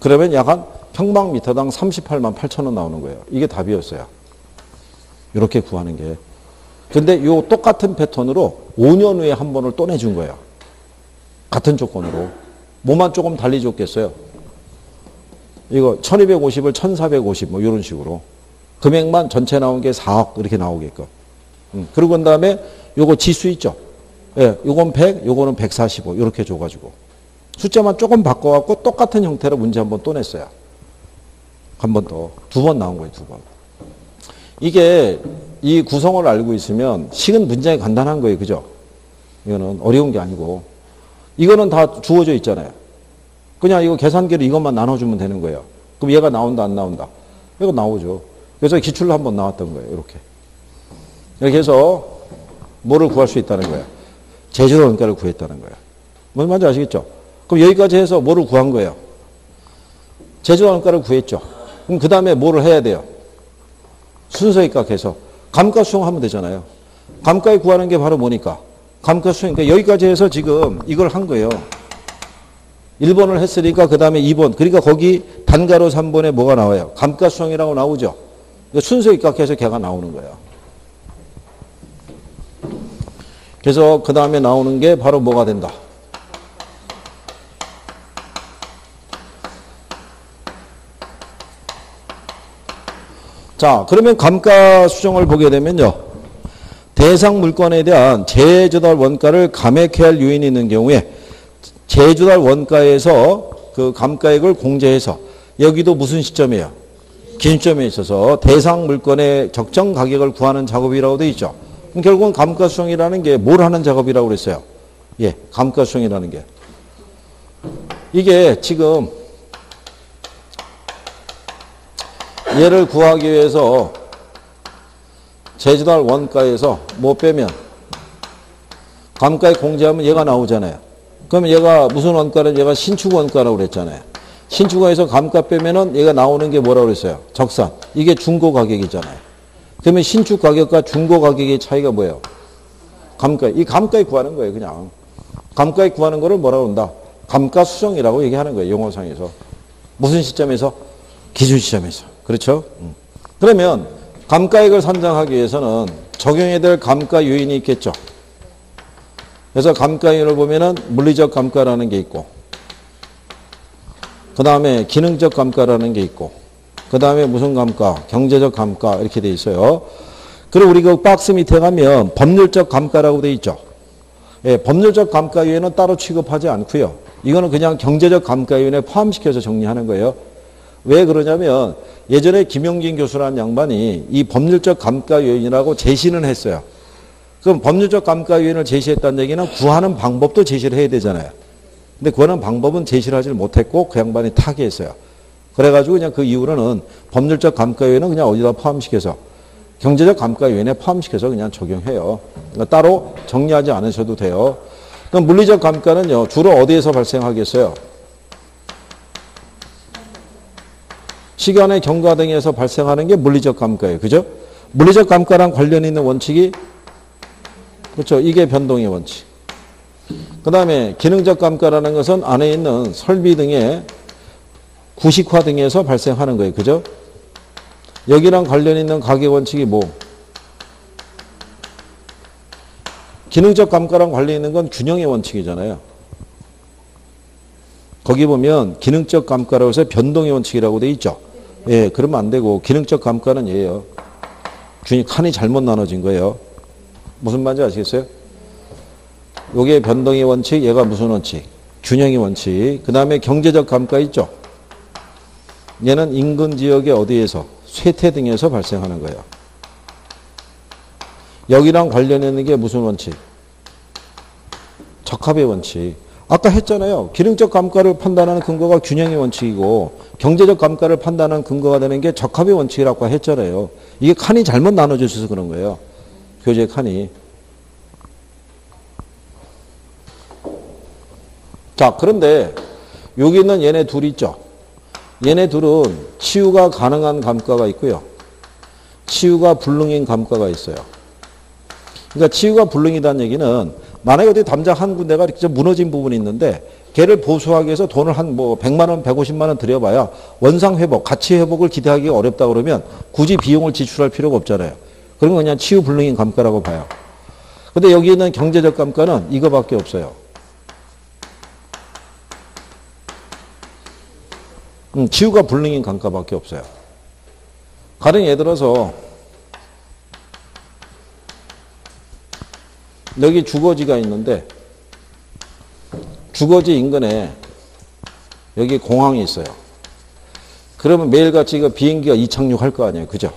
그러면 약 한 평방미터당 38만 8천 원 나오는 거예요. 이게 답이었어요. 이렇게 구하는 게. 근데 요 똑같은 패턴으로 5년 후에 한 번을 또 내준 거예요. 같은 조건으로. 뭐만 조금 달리 줬겠어요. 이거 1250을 1450 뭐 이런 식으로. 금액만 전체 나온 게 4억 이렇게 나오게끔. 그리고 그 다음에 요거 지수 있죠. 예, 요건 100, 요거는 145 이렇게 줘가지고. 숫자만 조금 바꿔갖고 똑같은 형태로 문제 한 번 또 냈어요. 한 번 더. 2번 나온 거예요. 2번. 이게 이 구성을 알고 있으면 식은 문장이 간단한 거예요. 그죠? 이거는 어려운 게 아니고. 이거는 다 주어져 있잖아요. 그냥 이거 계산기로 이것만 나눠주면 되는 거예요. 그럼 얘가 나온다, 안 나온다? 이거 나오죠. 그래서 기출로 한번 나왔던 거예요. 이렇게. 이렇게 해서 뭐를 구할 수 있다는 거예요? 제주도 원가를 구했다는 거예요. 무슨 말인지 아시겠죠? 그럼 여기까지 해서 뭐를 구한 거예요? 제주도 원가를 구했죠. 그럼 그 다음에 뭐를 해야 돼요? 순서 입각해서 감가수용하면 되잖아요. 감가에 구하는 게 바로 뭐니까? 감가수용. 그러니까 여기까지 해서 지금 이걸 한 거예요. 1번을 했으니까 그 다음에 2번. 그러니까 거기 단가로 3번에 뭐가 나와요? 감가수용이라고 나오죠. 순서 입각해서 걔가 나오는 거예요. 그래서 그 다음에 나오는 게 바로 뭐가 된다? 자, 그러면 감가수정을 보게 되면요. 대상 물건에 대한 재조달 원가를 감액해야 할 요인이 있는 경우에 재조달 원가에서 그 감가액을 공제해서 여기도 무슨 시점이에요? 기준점에 있어서 대상 물건의 적정 가격을 구하는 작업이라고 되어 있죠. 그럼 결국은 감가수정이라는 게 뭘 하는 작업이라고 그랬어요? 예, 감가수정이라는 게. 이게 지금 얘를 구하기 위해서 재조달 원가에서 뭐 빼면 감가액 공제하면 얘가 나오잖아요. 그러면 얘가 무슨 원가는 얘가 신축 원가라고 그랬잖아요. 신축원에서 감가 빼면은 얘가 나오는 게 뭐라고 그랬어요? 적산. 이게 중고 가격이잖아요. 그러면 신축 가격과 중고 가격의 차이가 뭐예요? 감가. 이 감가에 구하는 거예요, 그냥. 감가에 구하는 거를 뭐라고 한다? 감가 수정이라고 얘기하는 거예요, 용어상에서. 무슨 시점에서? 기준 시점에서. 그렇죠? 그러면 감가액을 산정하기 위해서는 적용해야 될 감가 요인이 있겠죠. 그래서 감가 요인을 보면은 물리적 감가라는 게 있고, 그 다음에 기능적 감가라는 게 있고, 그 다음에 무슨 감가? 경제적 감가 이렇게 돼 있어요. 그리고 우리 그 박스 밑에 가면 법률적 감가라고 돼 있죠. 예, 법률적 감가 요인은 따로 취급하지 않고요. 이거는 그냥 경제적 감가 요인에 포함시켜서 정리하는 거예요. 왜 그러냐면 예전에 김용진 교수라는 양반이 이 법률적 감가 요인이라고 제시는 했어요. 그럼 법률적 감가 요인을 제시했다는 얘기는 구하는 방법도 제시를 해야 되잖아요. 근데 구하는 방법은 제시를 하지 못했고 그 양반이 타개했어요. 그래가지고 그냥 그 이후로는 법률적 감가 요인은 그냥 어디다 포함시켜서 경제적 감가 요인에 포함시켜서 그냥 적용해요. 그러니까 따로 정리하지 않으셔도 돼요. 그럼 물리적 감가는요, 주로 어디에서 발생하겠어요? 시간의 경과 등에서 발생하는 게 물리적 감가예요. 그죠? 물리적 감가랑 관련 있는 원칙이, 그렇죠? 이게 변동의 원칙. 그 다음에 기능적 감가라는 것은 안에 있는 설비 등의 구식화 등에서 발생하는 거예요. 그죠? 여기랑 관련 있는 가격 원칙이 뭐? 기능적 감가랑 관련 있는 건 균형의 원칙이잖아요. 거기 보면 기능적 감가라고 해서 변동의 원칙이라고 돼 있죠. 예, 그러면 안 되고 기능적 감가는 얘예요. 칸이 잘못 나눠진 거예요. 무슨 말인지 아시겠어요? 요게 변동의 원칙, 얘가 무슨 원칙? 균형의 원칙. 그 다음에 경제적 감가 있죠? 얘는 인근 지역의 어디에서? 쇠퇴 등에서 발생하는 거예요. 여기랑 관련 있는 게 무슨 원칙? 적합의 원칙. 아까 했잖아요. 기능적 감가를 판단하는 근거가 균형의 원칙이고 경제적 감가를 판단하는 근거가 되는 게 적합의 원칙이라고 했잖아요. 이게 칸이 잘못 나눠져 있어서 그런 거예요. 교재 칸이. 자, 그런데 여기 있는 얘네 둘 있죠. 얘네 둘은 치유가 가능한 감가가 있고요. 치유가 불능인 감가가 있어요. 그러니까 치유가 불능이라는 얘기는 만약에 어디 담장 한 군데가 이렇게 무너진 부분이 있는데 걔를 보수하기 위해서 돈을 한 뭐 100만 원, 150만 원 들여봐야 원상 회복, 가치 회복을 기대하기가 어렵다 그러면 굳이 비용을 지출할 필요가 없잖아요. 그러면 그냥 치유 불능인 감가라고 봐요. 근데 여기 있는 경제적 감가는 이거밖에 없어요. 치유가 불능인 감가밖에 없어요. 가령 예를 들어서 여기 주거지가 있는데 주거지 인근에 여기 공항이 있어요. 그러면 매일같이 이거 비행기가 이착륙할 거 아니에요. 그죠?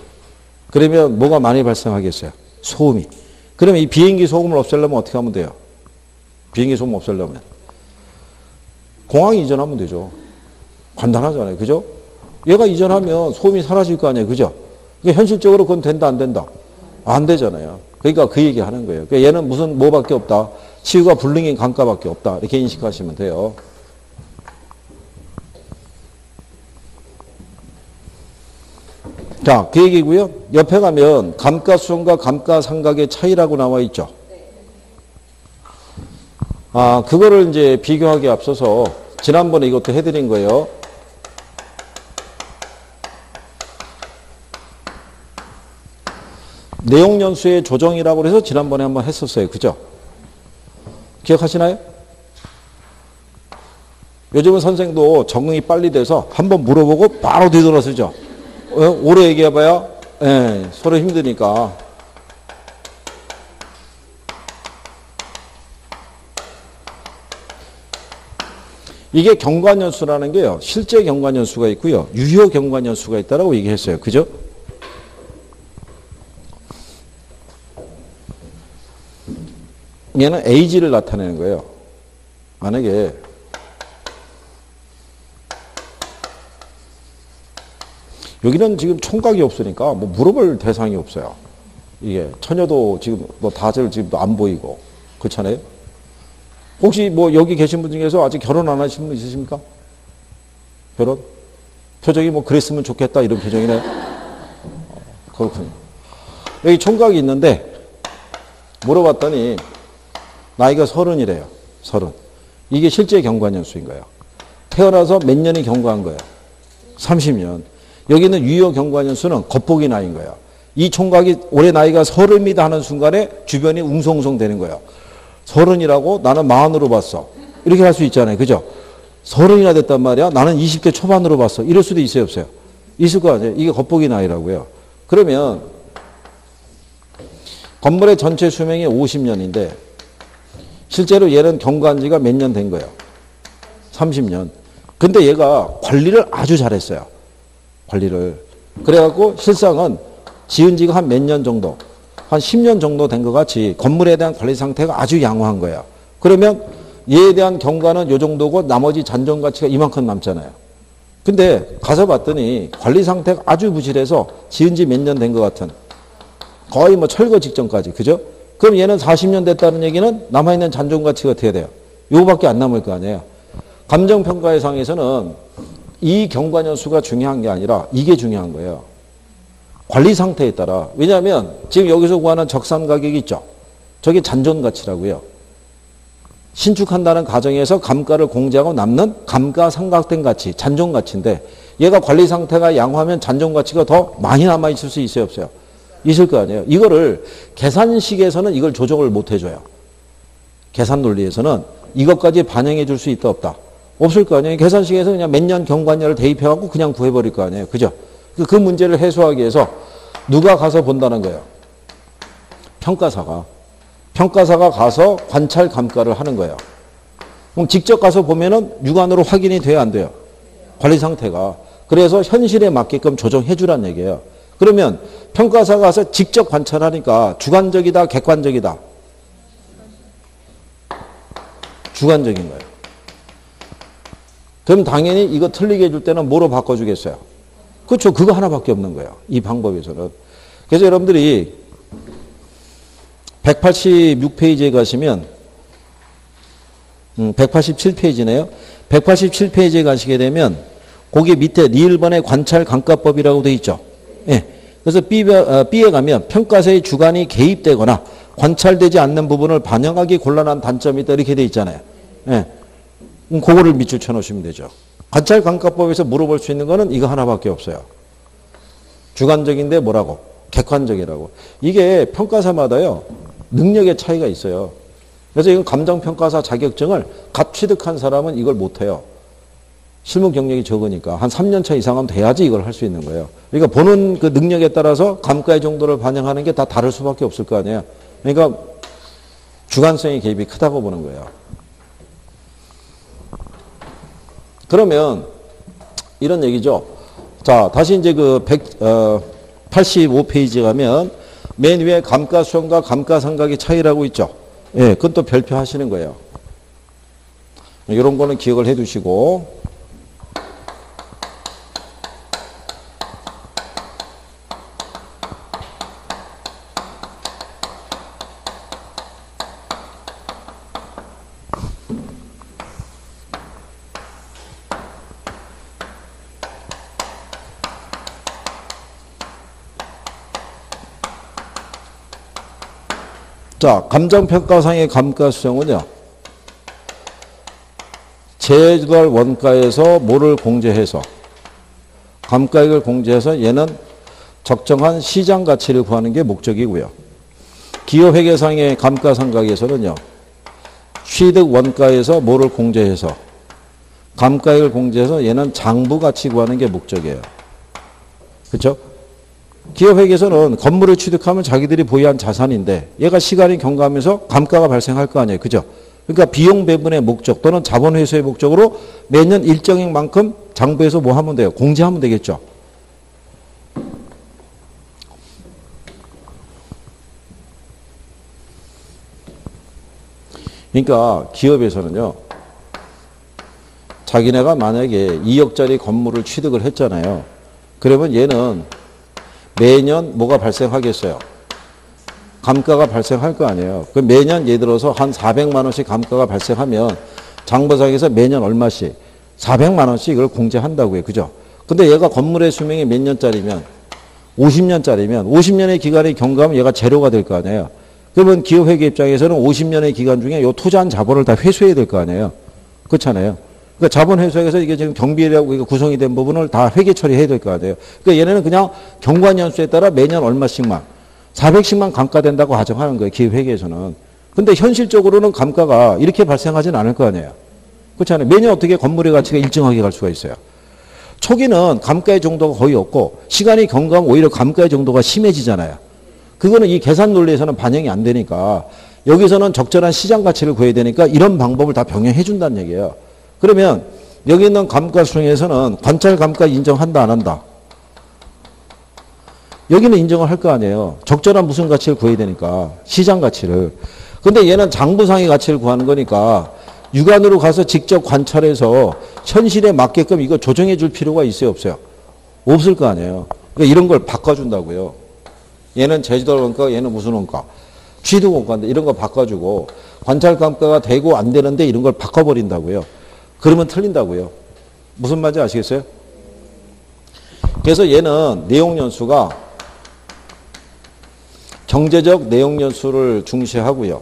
그러면 뭐가 많이 발생하겠어요? 소음이. 그러면 이 비행기 소음을 없애려면 어떻게 하면 돼요? 비행기 소음 없애려면. 공항 이전하면 되죠. 간단하잖아요. 그죠? 얘가 이전하면 소음이 사라질 거 아니에요. 그죠? 그러니까 현실적으로 그건 된다, 안 된다? 안 되잖아요. 그러니까 그 얘기 하는 거예요. 그러니까 얘는 무슨 뭐밖에 없다. 치유가 불능인 감가밖에 없다. 이렇게 인식하시면 돼요. 자, 그 얘기고요. 옆에 가면 감가수성과 감가상각의 차이라고 나와 있죠. 아, 그거를 이제 비교하기에 앞서서 지난번에 이것도 해드린 거예요. 내용연수의 조정이라고 해서 지난번에 한번 했었어요. 그죠? 기억하시나요? 요즘은 선생도 적응이 빨리 돼서 한번 물어보고 바로 뒤돌아서죠. 오래 얘기해봐야 서로 힘드니까. 이게 경관연수라는 게요. 실제 경관연수가 있고요. 유효 경관연수가 있다라고 얘기했어요. 그죠? 얘는 에이지를 나타내는 거예요. 만약에 여기는 지금 총각이 없으니까 뭐 물어볼 대상이 없어요. 이게 처녀도 지금 뭐 다들 지금 안 보이고 그렇잖아요. 혹시 뭐 여기 계신 분 중에서 아직 결혼 안 하신 분 있으십니까? 결혼? 표정이 뭐 그랬으면 좋겠다 이런 표정이네요. 그렇군요. 여기 총각이 있는데 물어봤더니 나이가 30이래요. 30. 이게 실제 경관연수인 거예요. 태어나서 몇 년이 경과한 거예요? 30년. 여기는 유효 경관연수는 겉보기 나이인 거예요. 이 총각이 올해 나이가 30이다 하는 순간에 주변이 웅성웅성 되는 거예요. 30이라고 나는 40으로 봤어. 이렇게 할 수 있잖아요. 그죠? 30이나 됐단 말이야. 나는 20대 초반으로 봤어. 이럴 수도 있어요, 없어요? 있을 거 아니에요. 이게 겉보기 나이라고요. 그러면 건물의 전체 수명이 50년인데 실제로 얘는 경과한 지가 몇 년 된 거예요? 30년. 근데 얘가 관리를 아주 잘했어요. 관리를. 그래갖고 실상은 지은 지가 한 몇 년 정도, 한 10년 정도 된 것 같이 건물에 대한 관리 상태가 아주 양호한 거예요. 그러면 얘에 대한 경과는 요 정도고 나머지 잔존 가치가 이만큼 남잖아요. 근데 가서 봤더니 관리 상태가 아주 부실해서 지은 지 몇 년 된 것 같은 거의 뭐 철거 직전까지. 그죠? 그럼 얘는 40년 됐다는 얘기는 남아있는 잔존 가치가 어떻게 돼요? 요거밖에 안 남을 거 아니에요. 감정평가의 상에서는 이 경관연수가 중요한 게 아니라 이게 중요한 거예요. 관리 상태에 따라. 왜냐하면 지금 여기서 구하는 적산 가격이 있죠. 저게 잔존 가치라고요. 신축한다는 가정에서 감가를 공제하고 남는 감가상각된 가치, 잔존 가치인데 얘가 관리 상태가 양호하면 잔존 가치가 더 많이 남아있을 수 있어요, 없어요? 있을 거 아니에요. 이거를 계산식에서는 이걸 조정을 못 해줘요. 계산 논리에서는 이것까지 반영해 줄 수 있다, 없다? 없을 거 아니에요. 계산식에서 그냥 몇 년 경과년을 대입해갖고 그냥 구해버릴 거 아니에요. 그죠? 그 문제를 해소하기 위해서 누가 가서 본다는 거예요? 평가사가. 평가사가 가서 관찰 감가를 하는 거예요. 그럼 직접 가서 보면은 육안으로 확인이 돼야 안 돼요? 관리 상태가. 그래서 현실에 맞게끔 조정해 주란 얘기예요. 그러면 평가사가 가서 직접 관찰하니까 주관적이다, 객관적이다? 주관적인 거예요. 그럼 당연히 이거 틀리게 해줄 때는 뭐로 바꿔주겠어요? 그렇죠. 그거 하나밖에 없는 거예요. 이 방법에서는. 그래서 여러분들이 186페이지에 가시면 187페이지네요. 187페이지에 가시게 되면 거기 밑에 니을번의 관찰 감가법이라고 되어 있죠. 예. 그래서 B에 가면 평가사의 주관이 개입되거나 관찰되지 않는 부분을 반영하기 곤란한 단점이 있다 이렇게 되어 있잖아요. 예. 그거를 밑줄 쳐놓으시면 되죠. 관찰 감가법에서 물어볼 수 있는 거는 이거 하나밖에 없어요. 주관적인데 뭐라고? 객관적이라고. 이게 평가사마다요. 능력의 차이가 있어요. 그래서 이건 감정평가사 자격증을 갓 취득한 사람은 이걸 못해요. 실무 경력이 적으니까 한 3년차 이상은 돼야지 이걸 할 수 있는 거예요. 그러니까 보는 그 능력에 따라서 감가의 정도를 반영하는 게 다 다를 수밖에 없을 거 아니에요. 그러니까 주관성의 개입이 크다고 보는 거예요. 그러면 이런 얘기죠. 자, 다시 이제 그 185페이지 가면 맨 위에 감가수용과 감가상각의 차이라고 있죠. 예, 그건 또 별표하시는 거예요. 이런 거는 기억을 해 두시고. 자, 감정평가상의 감가수정은요, 제주달 원가에서 뭐를 공제해서, 감가액을 공제해서 얘는 적정한 시장 가치를 구하는 게 목적이고요. 기업회계상의 감가상각에서는요, 취득 원가에서 뭐를 공제해서, 감가액을 공제해서 얘는 장부 가치 구하는 게 목적이에요. 그렇죠? 기업회계에서는 건물을 취득하면 자기들이 보유한 자산인데 얘가 시간이 경과하면서 감가가 발생할 거 아니에요. 그죠? 그러니까 비용 배분의 목적 또는 자본 회수의 목적으로 매년 일정액만큼 장부에서 뭐 하면 돼요? 공제하면 되겠죠. 그러니까 기업에서는요, 자기네가 만약에 2억짜리 건물을 취득을 했잖아요. 그러면 얘는 매년 뭐가 발생하겠어요? 감가가 발생할 거 아니에요. 그 매년 예를 들어서 한 400만 원씩 감가가 발생하면 장부상에서 매년 얼마씩 400만 원씩 이걸 공제한다고요. 그죠? 근데 얘가 건물의 수명이 몇 년짜리면 50년짜리면 50년의 기간이 경과하면 얘가 제로가 될 거 아니에요. 그러면 기업회계 입장에서는 50년의 기간 중에 요 투자한 자본을 다 회수해야 될 거 아니에요. 그렇잖아요. 그러니까 자본 회수에서 이게 지금 경비라고 이거 구성이 된 부분을 다 회계 처리해야 될 거 아니에요. 그러니까 얘네는 그냥 경관 연수에 따라 매년 얼마씩만 400씩만 감가된다고 가정하는 거예요. 기업회계에서는. 근데 현실적으로는 감가가 이렇게 발생하진 않을 거 아니에요. 그렇잖아요. 매년 어떻게 건물의 가치가 일정하게 갈 수가 있어요. 초기는 감가의 정도가 거의 없고 시간이 경과하면 오히려 감가의 정도가 심해지잖아요. 그거는 이 계산 논리에서는 반영이 안 되니까 여기서는 적절한 시장 가치를 구해야 되니까 이런 방법을 다 병행해 준다는 얘기예요. 그러면 여기 있는 감가수정에서는 관찰 감가 인정한다 안 한다? 여기는 인정을 할 거 아니에요. 적절한 무슨 가치를 구해야 되니까 시장 가치를. 근데 얘는 장부상의 가치를 구하는 거니까 육안으로 가서 직접 관찰해서 현실에 맞게끔 이거 조정해 줄 필요가 있어요 없어요? 없을 거 아니에요. 그러니까 이런 걸 바꿔준다고요. 얘는 제주도 원가, 얘는 무슨 원가? 취득 원가인데 이런 거 바꿔주고 관찰 감가가 되고 안 되는데 이런 걸 바꿔버린다고요. 그러면 틀린다고요. 무슨 말인지 아시겠어요? 그래서 얘는 내용연수가 경제적 내용연수를 중시하고요.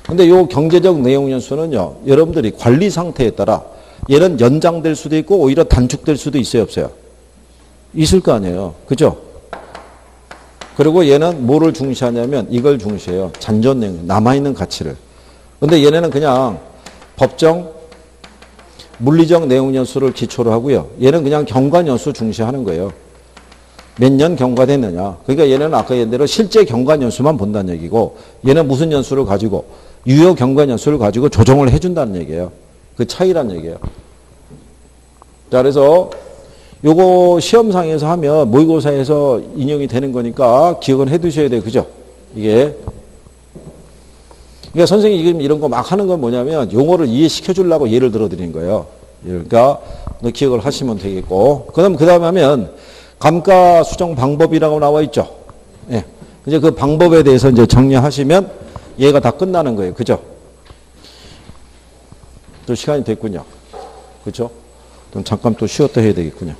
근데 이 경제적 내용연수는요, 여러분들이 관리 상태에 따라 얘는 연장될 수도 있고 오히려 단축될 수도 있어요, 없어요? 있을 거 아니에요. 그죠? 그리고 얘는 뭐를 중시하냐면 이걸 중시해요. 잔존 내용, 남아있는 가치를. 근데 얘네는 그냥 법정, 물리적 내용연수를 기초로 하고요. 얘는 그냥 경과연수 중시하는 거예요. 몇 년 경과됐느냐. 그러니까 얘는 아까 얘기한 대로 실제 경과연수만 본다는 얘기고 얘는 무슨 연수를 가지고 유효 경과연수를 가지고 조정을 해준다는 얘기예요. 그 차이란 얘기예요. 자, 그래서 요거 시험상에서 하면 모의고사에서 인용이 되는 거니까 기억은 해 두셔야 돼요. 그죠? 이게. 그러니까 선생님이 지금 이런 거 막 하는 건 뭐냐면 용어를 이해시켜 주려고 예를 들어 드린 거예요. 그러니까 기억을 하시면 되겠고. 그 다음에 하면 감가 수정 방법이라고 나와 있죠. 예. 이제 그 방법에 대해서 이제 정리하시면 얘가 다 끝나는 거예요. 그죠? 또 시간이 됐군요. 그죠? 그럼 잠깐 또 쉬었다 해야 되겠군요.